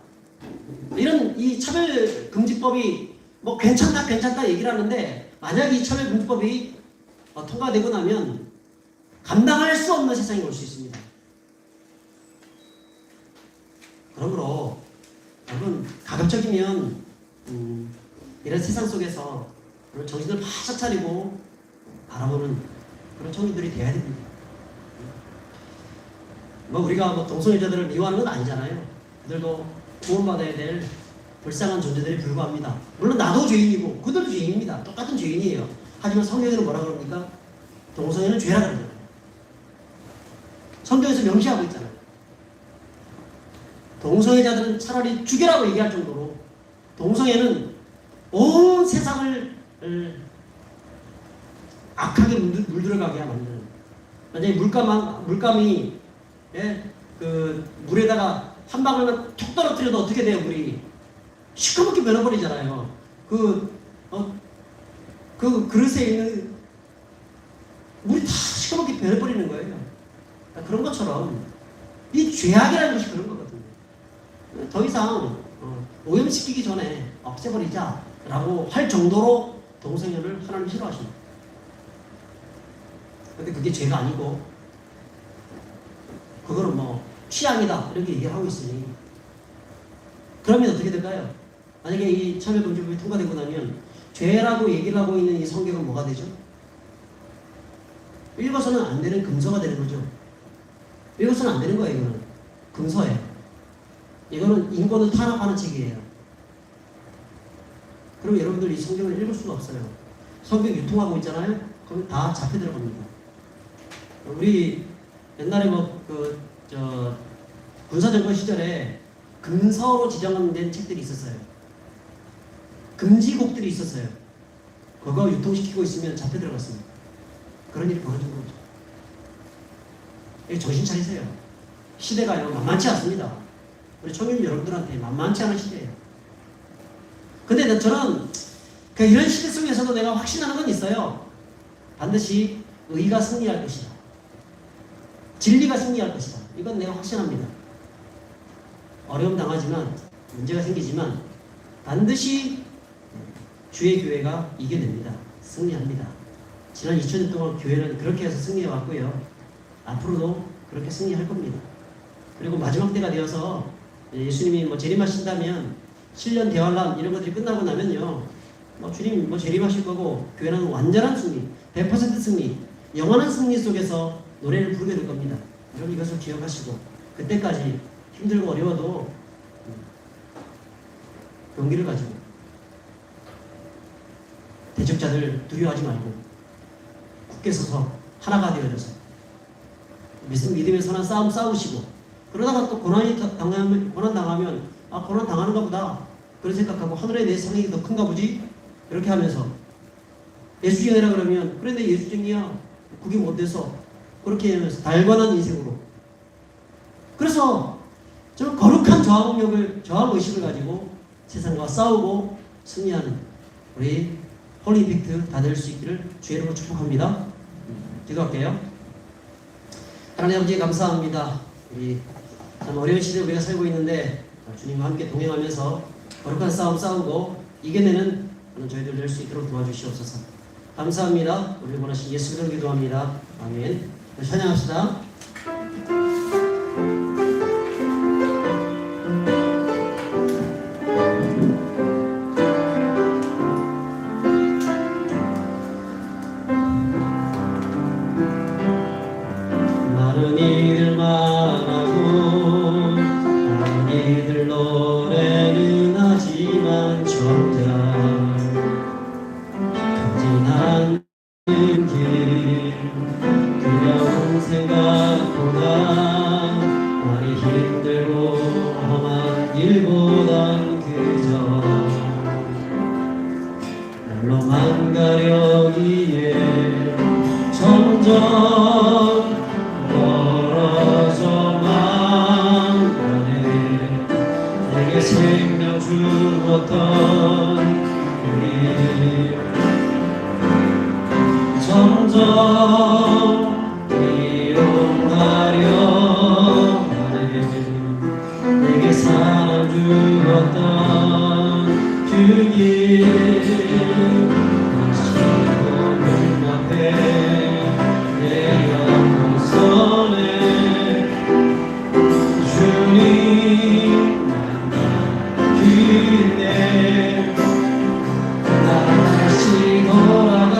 이런 이 차별금지법이 뭐 괜찮다 얘기를 하는데 만약 이 차별금지법이 통과되고 나면 감당할 수 없는 세상이 올 수 있습니다. 그러므로 여러분 가급적이면 이런 세상 속에서 정신을 바짝 차리고 바라보는 그런 청년들이 돼야 됩니다. 뭐 우리가 뭐 동성애자들을 미워하는 건 아니잖아요. 그들도 구원받아야 될 불쌍한 존재들에 불과합니다. 물론 나도 죄인이고 그들도 죄인입니다. 똑같은 죄인이에요. 하지만 성경에는 뭐라 그럽니까? 동성애는 죄라 그러잖아요. 성경에서 명시하고 있잖아요. 동성애자들은 차라리 죽여라고 얘기할 정도로 동성애는 온 세상을 악하게 물들어가게 만드는. 만약에 물감이 그 물에다가 한 방울만 툭 떨어뜨려도 어떻게 돼요? 물이 시커멓게 변해버리잖아요. 그 그릇에 있는 물이 다 시커멓게 변해버리는 거예요. 그런 것처럼 이 죄악이라는 것이 그런 거거든요. 더 이상 오염시키기 전에 없애버리자라고 할 정도로 동성애를 하나님 싫어하십니다. 근데 그게 죄가 아니고 그거는 뭐 취향이다 이렇게 얘기하고 있으니 그러면 어떻게 될까요? 만약에 이 차별금지법이 통과되고 나면 죄라고 얘기를 하고 있는 이 성경은 뭐가 되죠? 읽어서는 안 되는 금서가 되는 거죠. 읽어서는 안 되는 거예요. 이거는 금서예요. 이거는 인권을 탄압하는 책이에요. 그럼 여러분들 이 성경을 읽을 수가 없어요. 성경 유통하고 있잖아요. 그럼 다 잡혀 들어갑니다. 우리 옛날에 군사정권 시절에 금서로 지정된 책들이 있었어요. 금지곡들이 있었어요. 그거 유통시키고 있으면 잡혀 들어갔습니다. 그런 일이 벌어진 거죠. 정신 차리세요. 시대가요 만만치 않습니다. 우리 청년 여러분들한테 만만치 않은 시대예요. 근데 저는 이런 시대 속에서도 내가 확신하는 건 있어요. 반드시 의가 승리할 것이다. 진리가 승리할 것이다. 이건 내가 확신합니다. 어려움 당하지만 문제가 생기지만 반드시 주의 교회가 이겨냅니다. 승리합니다. 지난 2000년 동안 교회는 그렇게 해서 승리해 왔고요. 앞으로도 그렇게 승리할 겁니다. 그리고 마지막 때가 되어서 예수님이 재림하신다면 7년 대환란 이런 것들이 끝나고 나면요. 주님 재림하실 거고 교회는 완전한 승리, 100% 승리, 영원한 승리 속에서 노래를 부르게 될 겁니다. 여러분 이것을 기억하시고 그때까지 힘들고 어려워도 용기를 가지고 대적자들 두려워하지 말고 굳게 서서 하나가 되어져서 믿음의 선한 싸움 싸우시고 그러다가 또 고난 당하면 고난 당하는가 보다 그런 생각하고 하늘에 내 상행이 더 큰가 보지 이렇게 하면서 예수쟁이라 그러면 그래 내 예수쟁이야 그게 못 돼서 그렇게 하면서 달관한 인생으로 그래서 좀 거룩한 저항의식을 가지고 세상과 싸우고 승리하는 우리 홀리 임팩트 다 될 수 있기를 주의 이름으로 축복합니다. 기도할게요. 하나님 아버지 감사합니다. 우리 참 어려운 시대에 우리가 살고 있는데 주님과 함께 동행하면서 거룩한 싸움 싸우고 이겨내는 저희들 될 수 있도록 도와주시옵소서. 감사합니다. 우리 원하신 예수 이름으로 기도합니다. 아멘. 찬양합시다. 길 두려운 생각보다 많이 힘들고 험한 길보단 그저 날로만 가려기에 점점 멀어져만 가네. 내게 생명 주었던 우리 점점 이용하려 하네. 내게 사랑 주었던 그 길 시험을 앞에 내 영혼선에 주님 그때 다시 돌아가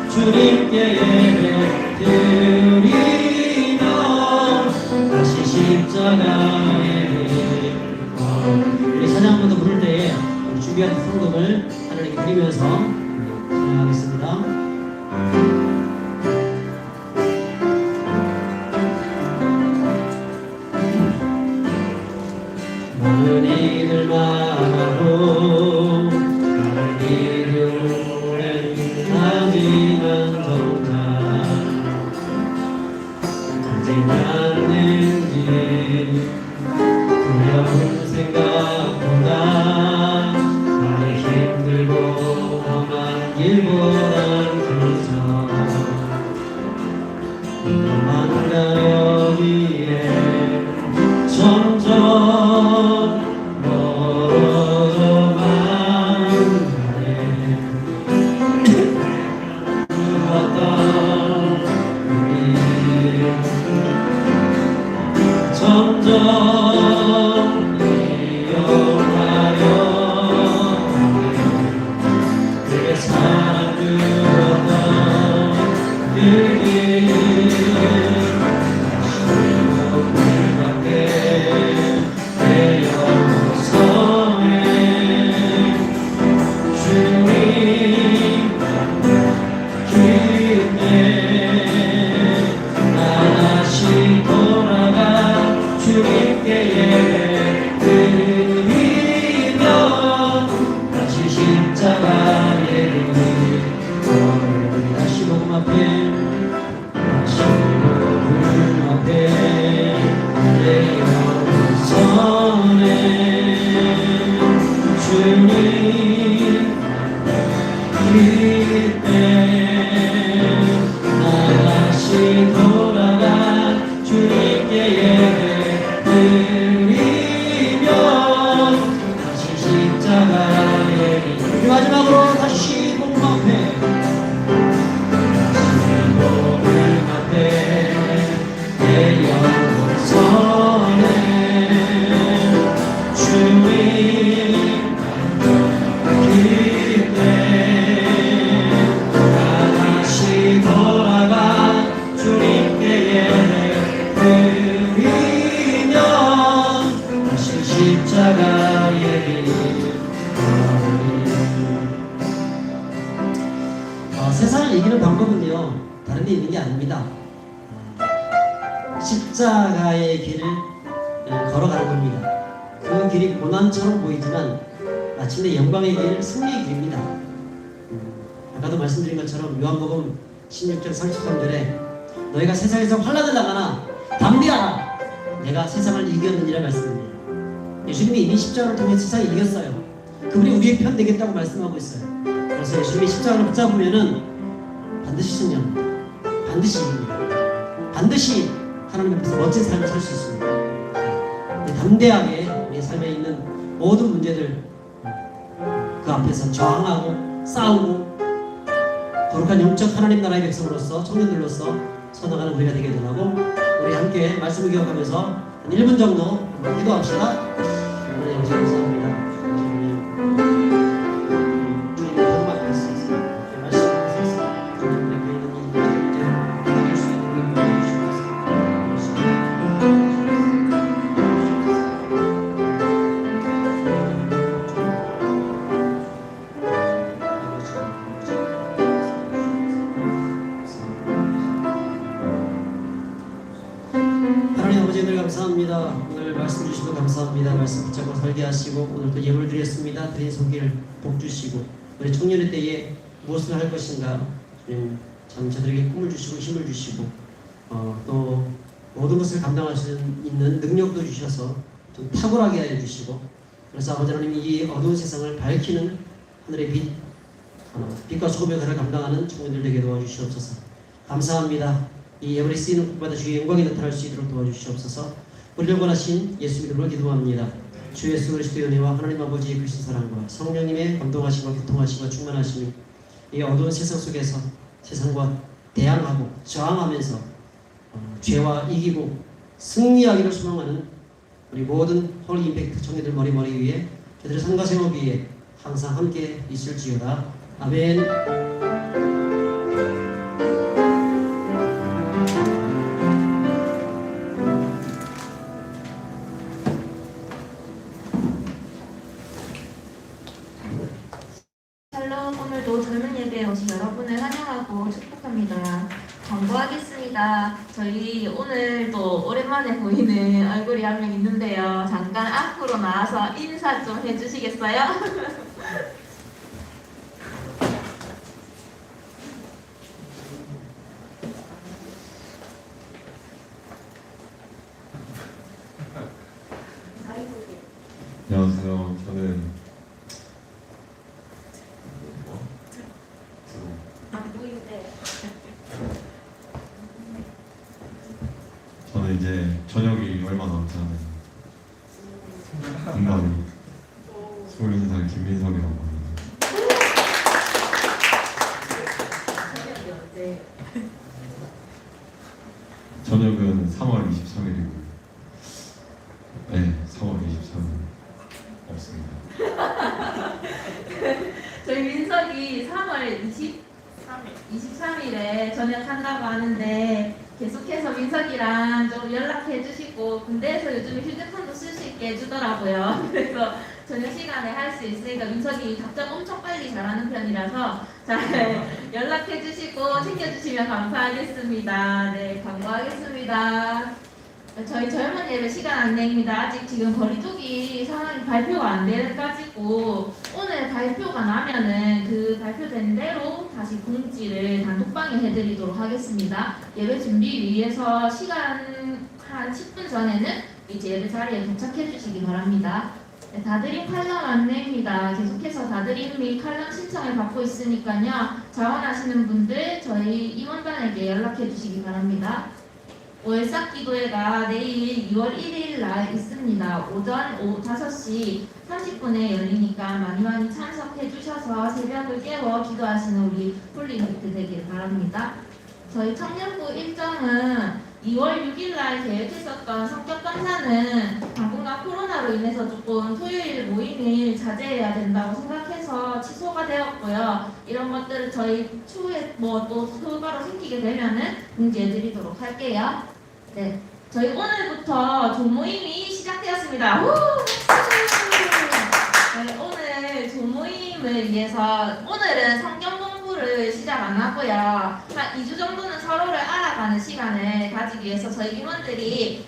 주님께 예배 드리며 다시 십자가에 우리 찬양 한 번 더 부를 때에 준비한 성금을 하나님께 드리면서 찬양하겠습니다. 많은 이들 많아도 나를 이루는 하지만 정작 가지 않는지 두려운 생각보다 많이 힘들고 험한 길보단 그저 너만 가려기에 점점 멀어져만 가네. 주었던 우리 점점 이용하려 그게 사랑 주었던 그 길 마지막으로 다시 복음 앞에 내 영혼선에 주님 그때 다시 돌아가 주님께 예배 드리며 다시 십자가에 세상을 이기는 방법은요 다른 데 있는 게 아닙니다. 십자가의 길을 걸어가는 겁니다. 그 길이 고난처럼 보이지만 마침내 영광의 길, 승리의 길입니다. 아까도 말씀드린 것처럼 요한복음 16장 33절에 너희가 세상에서 환난을 당하나 담대하라 내가 세상을 이겼느니라 말씀합니다. 예수님이 이미 십자가를 통해 세상을 이겼어요. 그분이 우리의 편 되겠다고 말씀하고 있어요. 그래서 예수님이 십자가를 붙잡으면은 반드시 승리합니다. 반드시 이깁니다. 반드시 하나님 앞에서 멋진 삶을 살 수 있습니다. 담대하게 우리 삶에 있는 모든 문제들 그 앞에서 저항하고 싸우고 거룩한 영적 하나님 나라의 백성으로서 청년들로서 서나가는 우리가 되게 되라고 우리 함께 말씀을 기억하면서 한 1분 정도 기도합시다. 우리 영적 감사합니다. 감사합니다. 오늘 말씀 주시고 감사합니다. 말씀 붙잡고 살게 하시고 오늘 또 예물 드렸습니다. 드린 손길 복 주시고 우리 청년의 때에 무엇을 할 것인가 주님 참 저들에게 꿈을 주시고 힘을 주시고 또 모든 것을 감당할 수 있는 능력도 주셔서 좀 탁월하게 하여 주시고 그래서 아버지 하나님 이 어두운 세상을 밝히는 하늘의 빛과 소금의 가를 감당하는 청년들 되게 도와주시옵소서. 감사합니다. 이 예물이 쓰이는 곳마다 주의 영광이 나타날 수 있도록 도와주시옵소서. 우리를 원하신 예수 이름으로 기도합니다. 주 예수 그리스도의 은혜와 하나님 아버지의 크신 사랑과 성령님의 감동하심과 교통하심과 충만하심이 이 어두운 세상 속에서 세상과 대항하고 저항하면서 죄와 이기고 승리하기를 소망하는 우리 모든 홀리 임팩트 청년들 머리 위에 그들의 삶과 생활 위에 항상 함께 있을지어다. 아멘. 샬롬, 오늘도 젊은 예배에 오신 여러분을 환영하고 축복합니다. 광고하겠습니다. 저희 오늘도 오랜만에 보이는 얼굴이 한 명 있는데요. 잠깐 앞으로 나와서 인사 좀 해주시겠어요? 안녕하세요. 저는 이제 저녁이 얼마 남지 않은 공감이 21살 김민석이라고 합니다. 저녁은 3월 23일이고 네, 3월 23일 없습니다. 저희 민석이 3월 23일에 전역한다고 하는데 계속해서 민석이랑 좀 연락해 주시고 군대에서 요즘에 휴대폰도 쓸 수 있게 해주더라고요. 그래서 저녁 시간에 할 수 있으니까 민석이 답장 엄청 빨리 잘하는 편이라서 잘 연락해 주시고 챙겨주시면 감사하겠습니다. 네, 광고하겠습니다. 저희 젊은 예배 시간 안내입니다. 아직 지금 거리두기 상황이 발표가 안 돼가지고 오늘 발표가 나면은 그 발표된 대로 다시 공지를 단톡방에 해드리도록 하겠습니다. 예배 준비 위해서 시간 한 10분 전에는 이제 예배 자리에 도착해 주시기 바랍니다. 네, 다드림 칼럼 안내입니다. 계속해서 다드림 및 칼럼 신청을 받고 있으니까요. 자원하시는 분들 저희 임원단에게 연락해 주시기 바랍니다. 월삭 기도회가 내일 2월 1일 날 있습니다. 오전 5시 30분에 열리니까 많이 참석해 주셔서 새벽을 깨워 기도하시는 우리 홀리미트 되길 바랍니다. 저희 청년부 일정은 2월 6일 날 계획했었던 성격 검사는 당분간 코로나로 인해서 조금 토요일 모임을 자제해야 된다고 생각해서 취소가 되었고요. 이런 것들을 저희 추후에 또 효과로 생기게 되면은 공지해드리도록 할게요. 네, 저희 오늘부터 조모임이 시작되었습니다. 네, 오늘 조모임을 위해서 오늘은 성경 공부를 시작 안 하고요. 한 2주 정도는 서로를 알아가는 시간을 가지기 위해서 저희 임원들이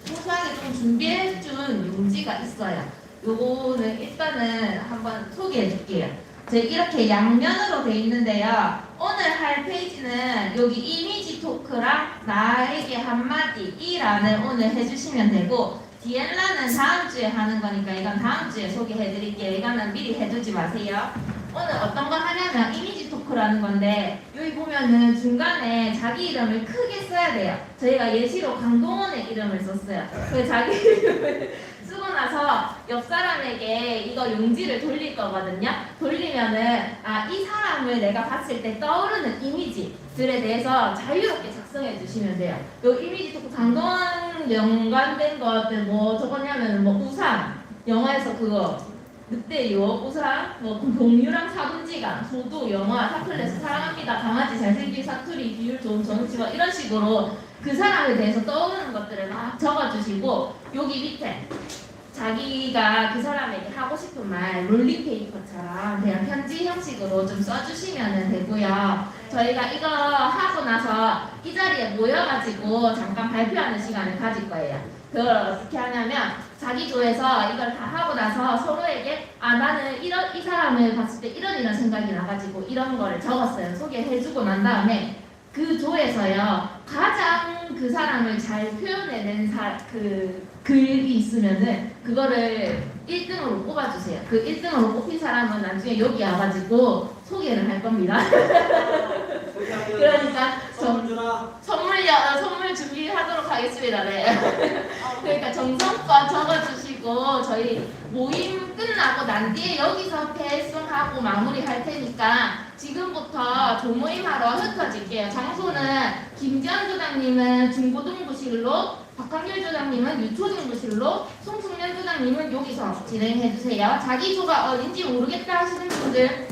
소소하게 좀 준비해준 용지가 있어요. 요거는 일단은 한번 소개해 줄게요. 이렇게 양면으로 돼 있는데요. 오늘 할 페이지는 여기 이미지 토크랑 나에게 한마디 이 란을 오늘 해주시면 되고 디엘라는 다음 주에 하는 거니까 이건 다음 주에 소개해 드릴게요. 이거는 미리 해두지 마세요. 오늘 어떤 걸 하냐면 이미지 토크라는 건데 여기 보면은 중간에 자기 이름을 크게 써야 돼요. 저희가 예시로 강동원의 이름을 썼어요. 그 자기 이름을 쓰고 나서 옆 사람에게 이거 용지를 돌릴 거거든요. 돌리면은 이 사람을 내가 봤을 때 떠오르는 이미지들에 대해서 자유롭게 작성해 주시면 돼요. 요 이미지 토크 강동원 연관된 것들 뭐 적었냐면 우상 영화에서 그거 늑대 유혹, 우상, 공유랑 사군지간, 소도, 영화, 타클레스, 사랑합니다, 강아지, 잘생긴 사투리, 비율 좋은 정치와 이런 식으로 그 사람에 대해서 떠오르는 것들을 막 적어주시고 여기 밑에 자기가 그 사람에게 하고 싶은 말 롤링페이퍼처럼 그냥 편지 형식으로 좀 써주시면 되고요. 저희가 이거 하고 나서 이 자리에 모여가지고 잠깐 발표하는 시간을 가질 거예요. 그걸 어떻게 하냐면 자기 조에서 이걸 다 하고 나서 서로에게 나는 이 사람을 봤을 때 이런 생각이 나가지고 이런 거를 적었어요. 소개해주고 난 다음에 그 조에서요 가장 그 사람을 잘 표현해낸 그 글이 있으면은 그거를 1등으로 뽑아주세요. 그 1등으로 뽑힌 사람은 나중에 여기 와가지고 소개를 할 겁니다. 그러니까 선물 준비하도록 하겠습니다. 네. 그러니까 정성껏 적어주시고 저희 모임 끝나고 난 뒤에 여기서 배송하고 마무리할 테니까 지금부터 조모임하러 흩어질게요. 장소는 김지현 조장님은 중고등부실로, 박한길 조장님은 유초등부실로, 송승면 조장님은 여기서 진행해주세요. 자기 조가 어딘지 모르겠다 하시는 분들,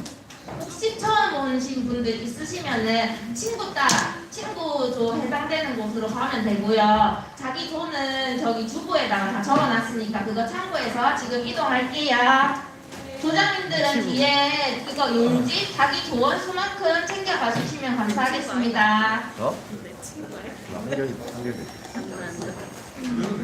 혹시 처음 오신 분들 있으시면은 친구 조 해당되는 곳으로 가면 되고요. 자기 조는 저기 주부에다가 다 적어놨으니까 그거 참고해서 지금 이동할게요. 조장님들은 뒤에 이거 용지, 자기 조원 수만큼 챙겨가 주시면 감사하겠습니다. 어? 한결이 이명이